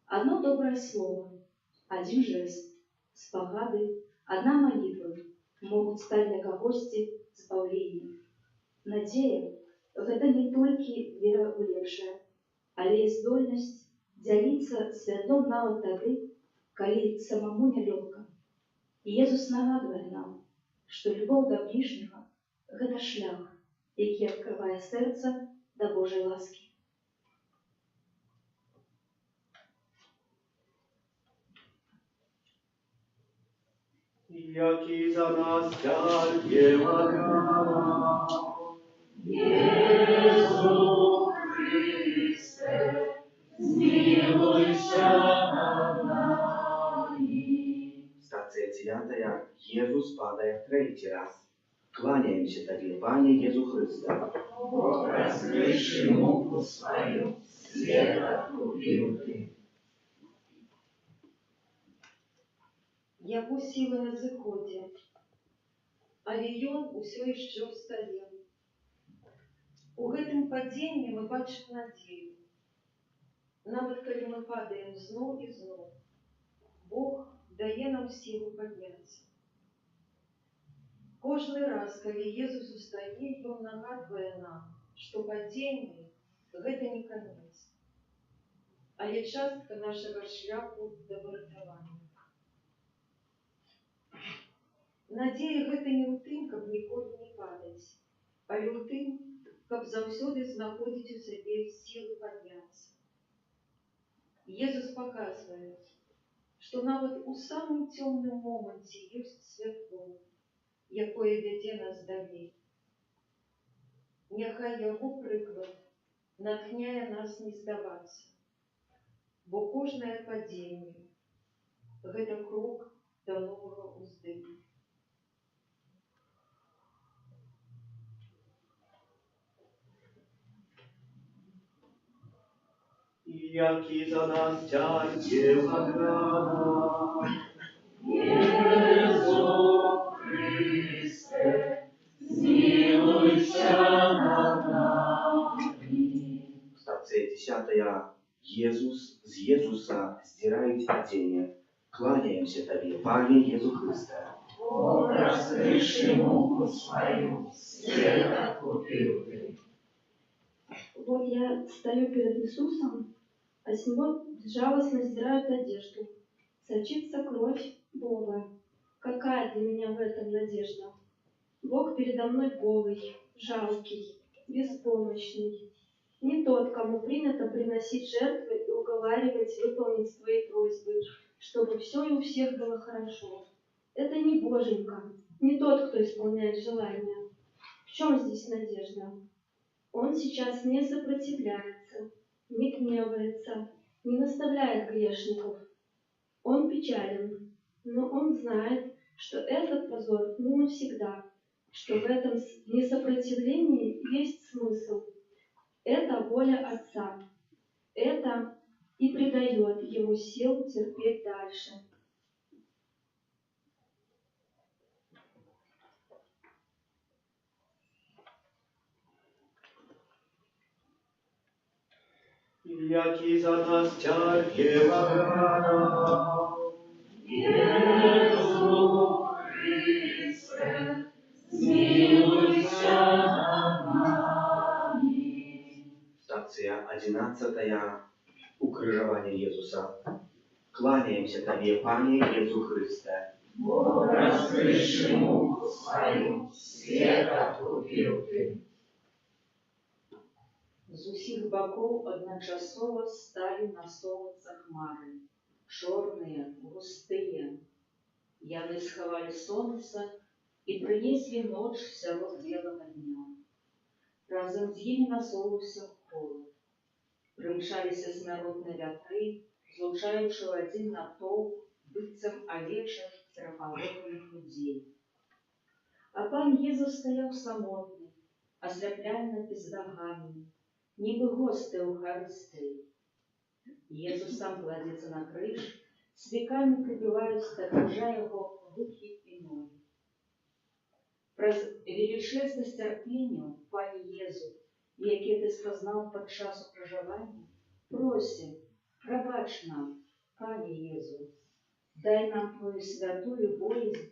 Адно добрае слово, один жест, спагады, одна молитва могуць стаць для кагосьці збаўленнем. Надзея – гэта не толькі вера ў лепшае, але і здольнасць дзяліцца святлом нават тады, калі самому нялёгка. Езус нагадвае нам, што любоў да бліжняга – гэта шлях, які адкрывае сэрца да Божай ласкі. Який за нас дякуємо нам. Єсу Христе, змилуйся над нами. Стация 9. Иисус падая в 3 раз. Кланяемся Тебе, Пане Иисус Христе. Бог, раскрывши муку свою, свет откупил Ты. Яго сіла на зыходзе, але ён усё яшчэ ўстае. У гэтым падзенні мы бачым надзею. Нават калі мы падаем зноў і зноў, Бог дае нам сілу падняцца. Кожны раз, калі Езус устае, ён нагадвае нам, што падзенне – гэта не канец, але частка нашага шляху да выратавання. Надзея гэта не ў тым, каб ніколі не падаць, але ў тым, каб заўсёды знаходзіць у сабе сілы падняцца. Езус паказвае, што нават у самым цёмным моманце ёсць святло, якое вядзе нас далей. Няхай яго прыклад натхняе нас не здавацца, бо кожнае падзенне – гэта крок да новага ўздыму. Який за нас дякуємо нам. Єсу Христе, змилуйся над нами. Стация 10. Иисус с Иисуса сдирает одеяние. Кланяемся Тебе, Пане Иисус Христе. О, раскрывши муку свою, свет откупил Ты. Вот я стою перед Иисусом, а с него безжалостно сдирают одежду. Сочится кровь Бога. Какая для меня в этом надежда? Бог передо мной голый, жалкий, беспомощный. Не тот, кому принято приносить жертвы и уговаривать выполнить свои просьбы, чтобы все и у всех было хорошо. Это не Боженька, не тот, кто исполняет желания. В чем здесь надежда? Он сейчас не сопротивляется, не гневается, не наставляет грешников. Он печален, но он знает, что этот позор не навсегда, что в этом несопротивлении есть смысл. Это воля Отца. Это и придает ему сил терпеть дальше. Який за нас тягнева рана, Єсу Христе, змилуйся над нами. Стация 11. Укрыжование Иисуса. Кланяемся Тебе, Пане Иисус Христе. Бо раскрывши муку свою, свет откупил Ты. З усіх боков одночасово стали насовываться хмары, черные, густые. Яны сховали солнце и принесли ночь сярод белого дня. Разом з ними насовывался холод. Примчалися смяротные вятры, злучаючи один натовп, быццам овечек, страховоканых людей. А пан Езус стоял самотный, ослепляно бездоганный, ніби гости Евхаристии. Єсус сам кладеться на криш, з віками прибиваються до крижа його руки і ноги. Про величезність терпіння, пані Єзу, яке ти спознав під час укрижування, просим, пробач нам, пані Єзу, дай нам твою святую боязнь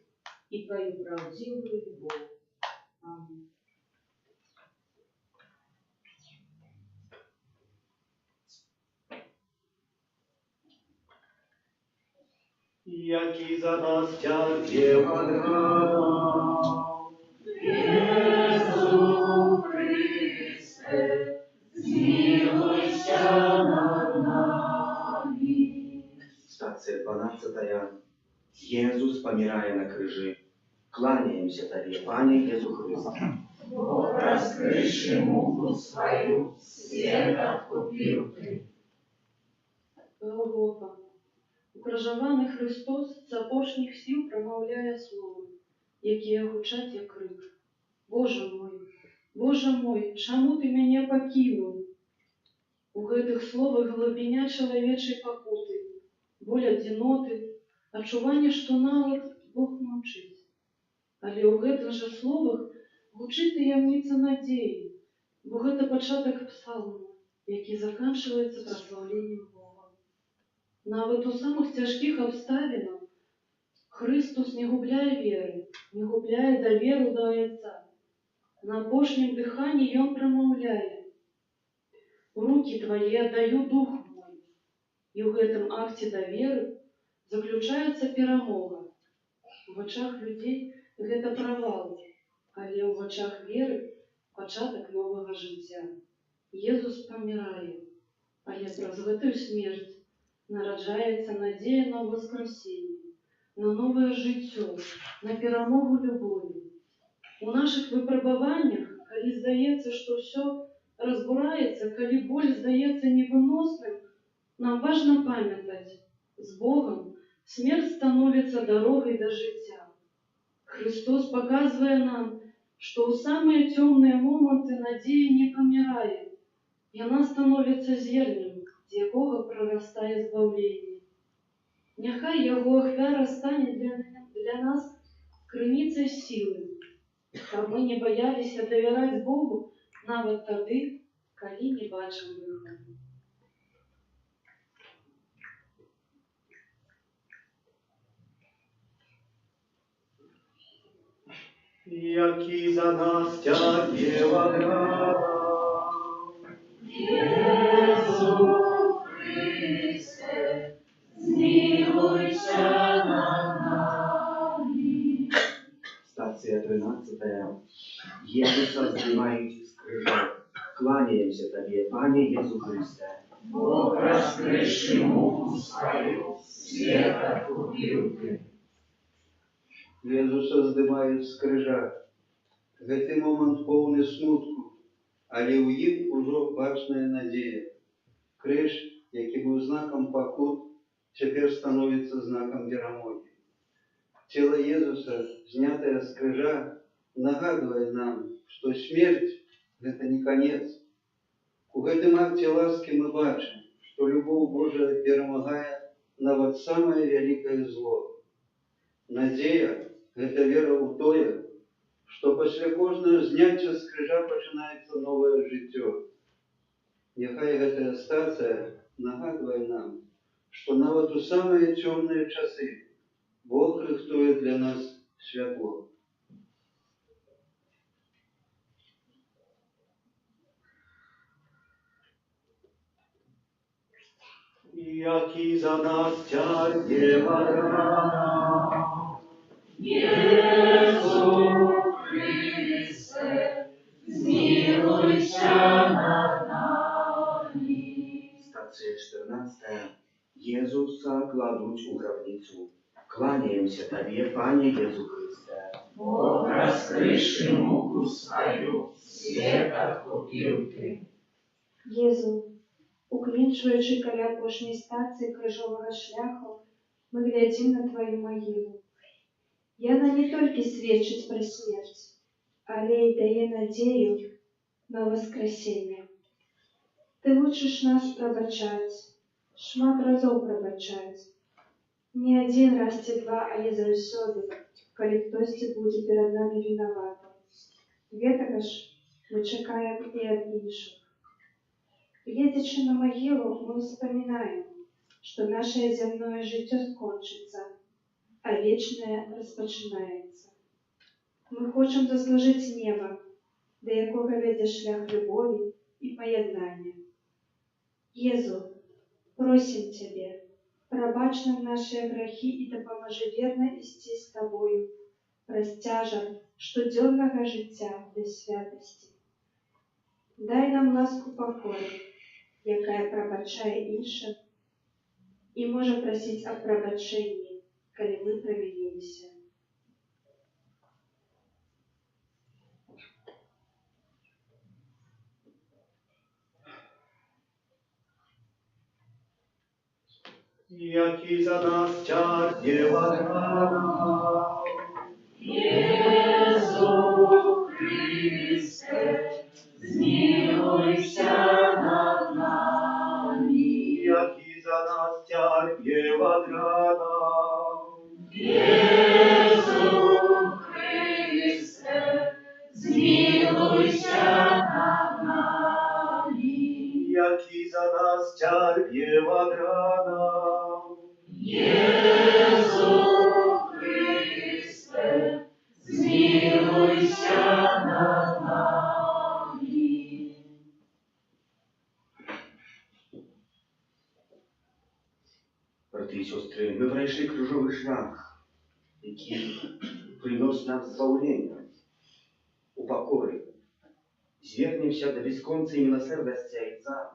і твою правдивую любов. Амінь. який за нас тягнева рана, Єсу Христе, змилуйся над нами. Стация 12. Иисус, помирая на крыже. Кланяемся Тебе, Пане Иисус Христе. Бо раскрывши муку свою, свет откупил Ты. Голгофа. Укрыжаваны Христос з апошніх сіл промовляє слово, якія гучаць як крик. Боже мой, чаму ты мяне пакінуў? У гэтых словах глыбіня чалавечай пакуты, боль адзіноты, адчуванне, што нават Бог маўчыць. Але ў гэтых жа словах гучыць таямніца надзеі, бо гэта пачатак псалму, які заканчваецца праслаўленнем Бога. Нават у самых цяжкіх абставінах Христос не губляе веры, не губляе даверу да Отца. На апошнім дыханні Ён прамаўляе: «У рукі Твои аддаю дух мой». І ў гэтым акце даверы заключаецца перамога. У вачах людзей гэта правал, але ў вачах веры пачатак новага жыцця. Езус памірае, але праз гэтую смерць нараджаецца надзея на воскресенне, на новае жыццё, на перамогу любові. У нашых выпрабаваннях, калі здаецца, што ўсё разбураецца, калі боль здаецца невыносным, нам важна памятаць: з Богом смерць становіцца дарогай да жыцця. Христос паказвае нам, што ў самыя цёмныя моманты надзея не памірае. Яна становіцца зернем, з якога прарастае збаўленне. Няхай яго ахвяра стане для нас крыніцай сілы, каб мы не баяліся давяраць Богу нават тады, калі не бачым выхаду. який за нас тягнева рана, Єсу Христе, змилуйся над нами. Стация 13. Иисуса снимаете с крыжа. Кланяемся Тебе, Пане Иисус Христе. Бог, раскрывши муку свою, свет откупил Ты. Єзуса здимають з крижа. Гэты момант поўны смутку, але ў ім ужо бачная надзея. Крыж, які быў знакам пакут, цяпер становіцца знакам перамогі. тело Иисуса, снятое с крыжа, нагадывает нам, что смерть – это не конец. У гэтым акте ласки мы бачим, что любовь Божия перемагает нават самое великое зло. Надея – это вера ў тое, что после кожного зняття с крыжа починается новое життя. Нехай гэтая стація нагадывает нам, что нават у самые темные часы Бог рыхтует для нас святло. Який за нас тягне рана, Єсу Христе, змилуйся над нами. Стация 14. Иисуса кладут у гробницу. Кланяемся Тебе, Пане Иису Христе. Бог, раскрывший муку свою, свет откупил Ты. Єзу, уклінчуючи каля апошній стації крижового шляху, ми глядім на Твою могилу. Яна не толькі сведчыць пра смерць, але й дае надзею на воскресенне. Ты вучыш нас прабачаць, шмат разоў прабачаць. Не один раз ці два, але заўсёды, калі хтосьці будзе перад намі вінаватым. Гэтага ж мы чакаем і ад іншых. Гледзячы на магілу, мы ўспамінаем, што нашае зямное жыццё скончыцца, а вечнае распачынаецца. Мы хочам заслужыць неба, да якога вядзе шлях любові і паяднання. Езу, просім Цябе, прабач нам нашыя грахі і дапамажы верна ісці з Табою праз цяжар штодзённага жыцця да святасці. Дай нам ласку пакою, якая прабачае іншым і можа прасіць аб прабачэнні, калі мы правініліся. Який за нас тягне рана, Єсу Христе, змилуйся над нами. Який за нас тягне рана, Єсу Христе, змилуйся над нами. Який за нас тягне рана, Єсу Христе, змилуйся над нами. Брати і сестри, ми пройшли крижовий шлях, який приносить нам збавлення у покорі. Звернемся до безконцей милосердості Отця,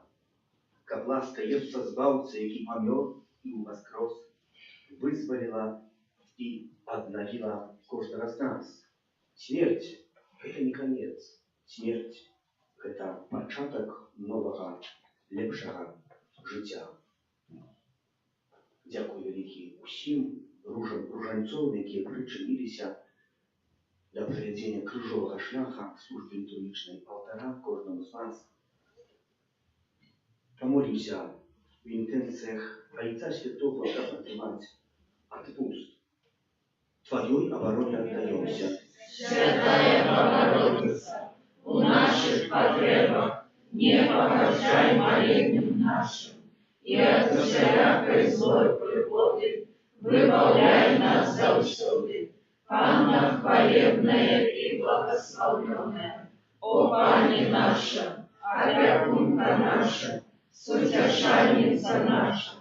как ласка Єсуса Збавця, який помер і воскрес, вызволила и обновила каждого из нас. Смерть – это не конец. Смерть – это початок нового, лепшего життя. Дякую великий усім ружанцям, які причинилися до проведення крижового шляха в службі літургічної алтаря кожному з вас. Помолимся в интенциях Отца Святого благодати Мать, отпусть. Твоей обороне отдаемся. Святая Богородица, у наших потребах не погашай молением нашим, и от всякой злой пригоды выбавляй нас завсюди. Панна хвалебная и благословенная, о Пане наша, опекунка наша, сутешальница наша,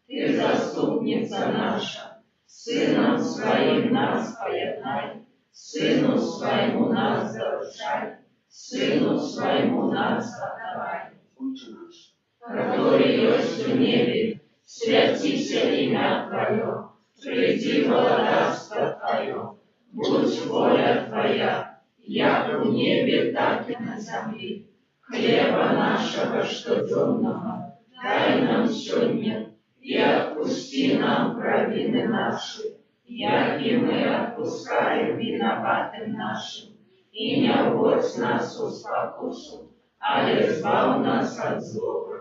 Ты заступница наша, Сыном Своим нас поеднай, Сыну Своему нас заручай, Сыну Своему нас отдавай. Отче наш, который есть в небе, святися имя Твое, приди владарство Твое, будь воля Твоя, як в небе, так и на земле. Хлеба нашего штоденного дай нам сегодня, и отпусти нам провины наши, як і ми отпускаем виноватым нашим, и не вводь нас у спокусу, але избав нас от злого.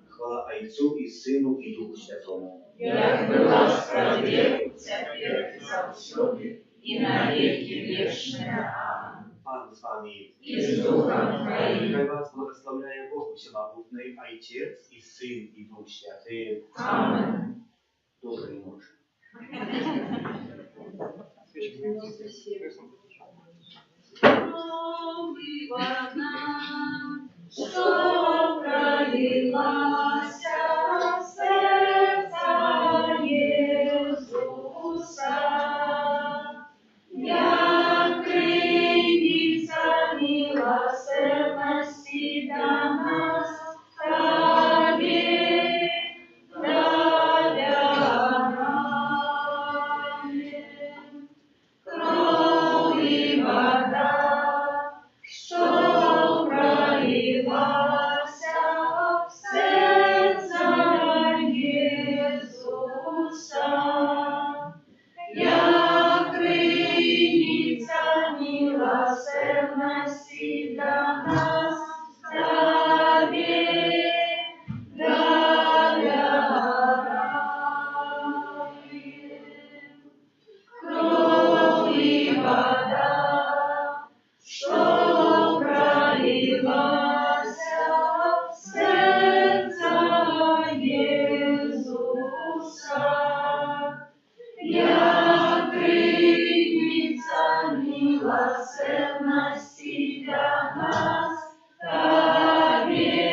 Хвала Отцу и Сыну и Духу Святому. Як была справедливо, теперь и завсюди, и на веки вечные. Аминь. Пан с вами. И с Духом Твоим. Пускай вас благословляет Бог Всемогутный, Отец и Сын и Дух Святый. Аминь. Доброй ночи. Что пролилась в сердце Иисуса, як криниця милосердности для нас, Тебе доверяем. Кровь и вода, что пролилась в сердце Иисуса, як криниця милосердности для нас, Тебе доверяем. Кровь и вода, что пролилась в сердце Иисуса, як криниця милосердности для нас, Тебе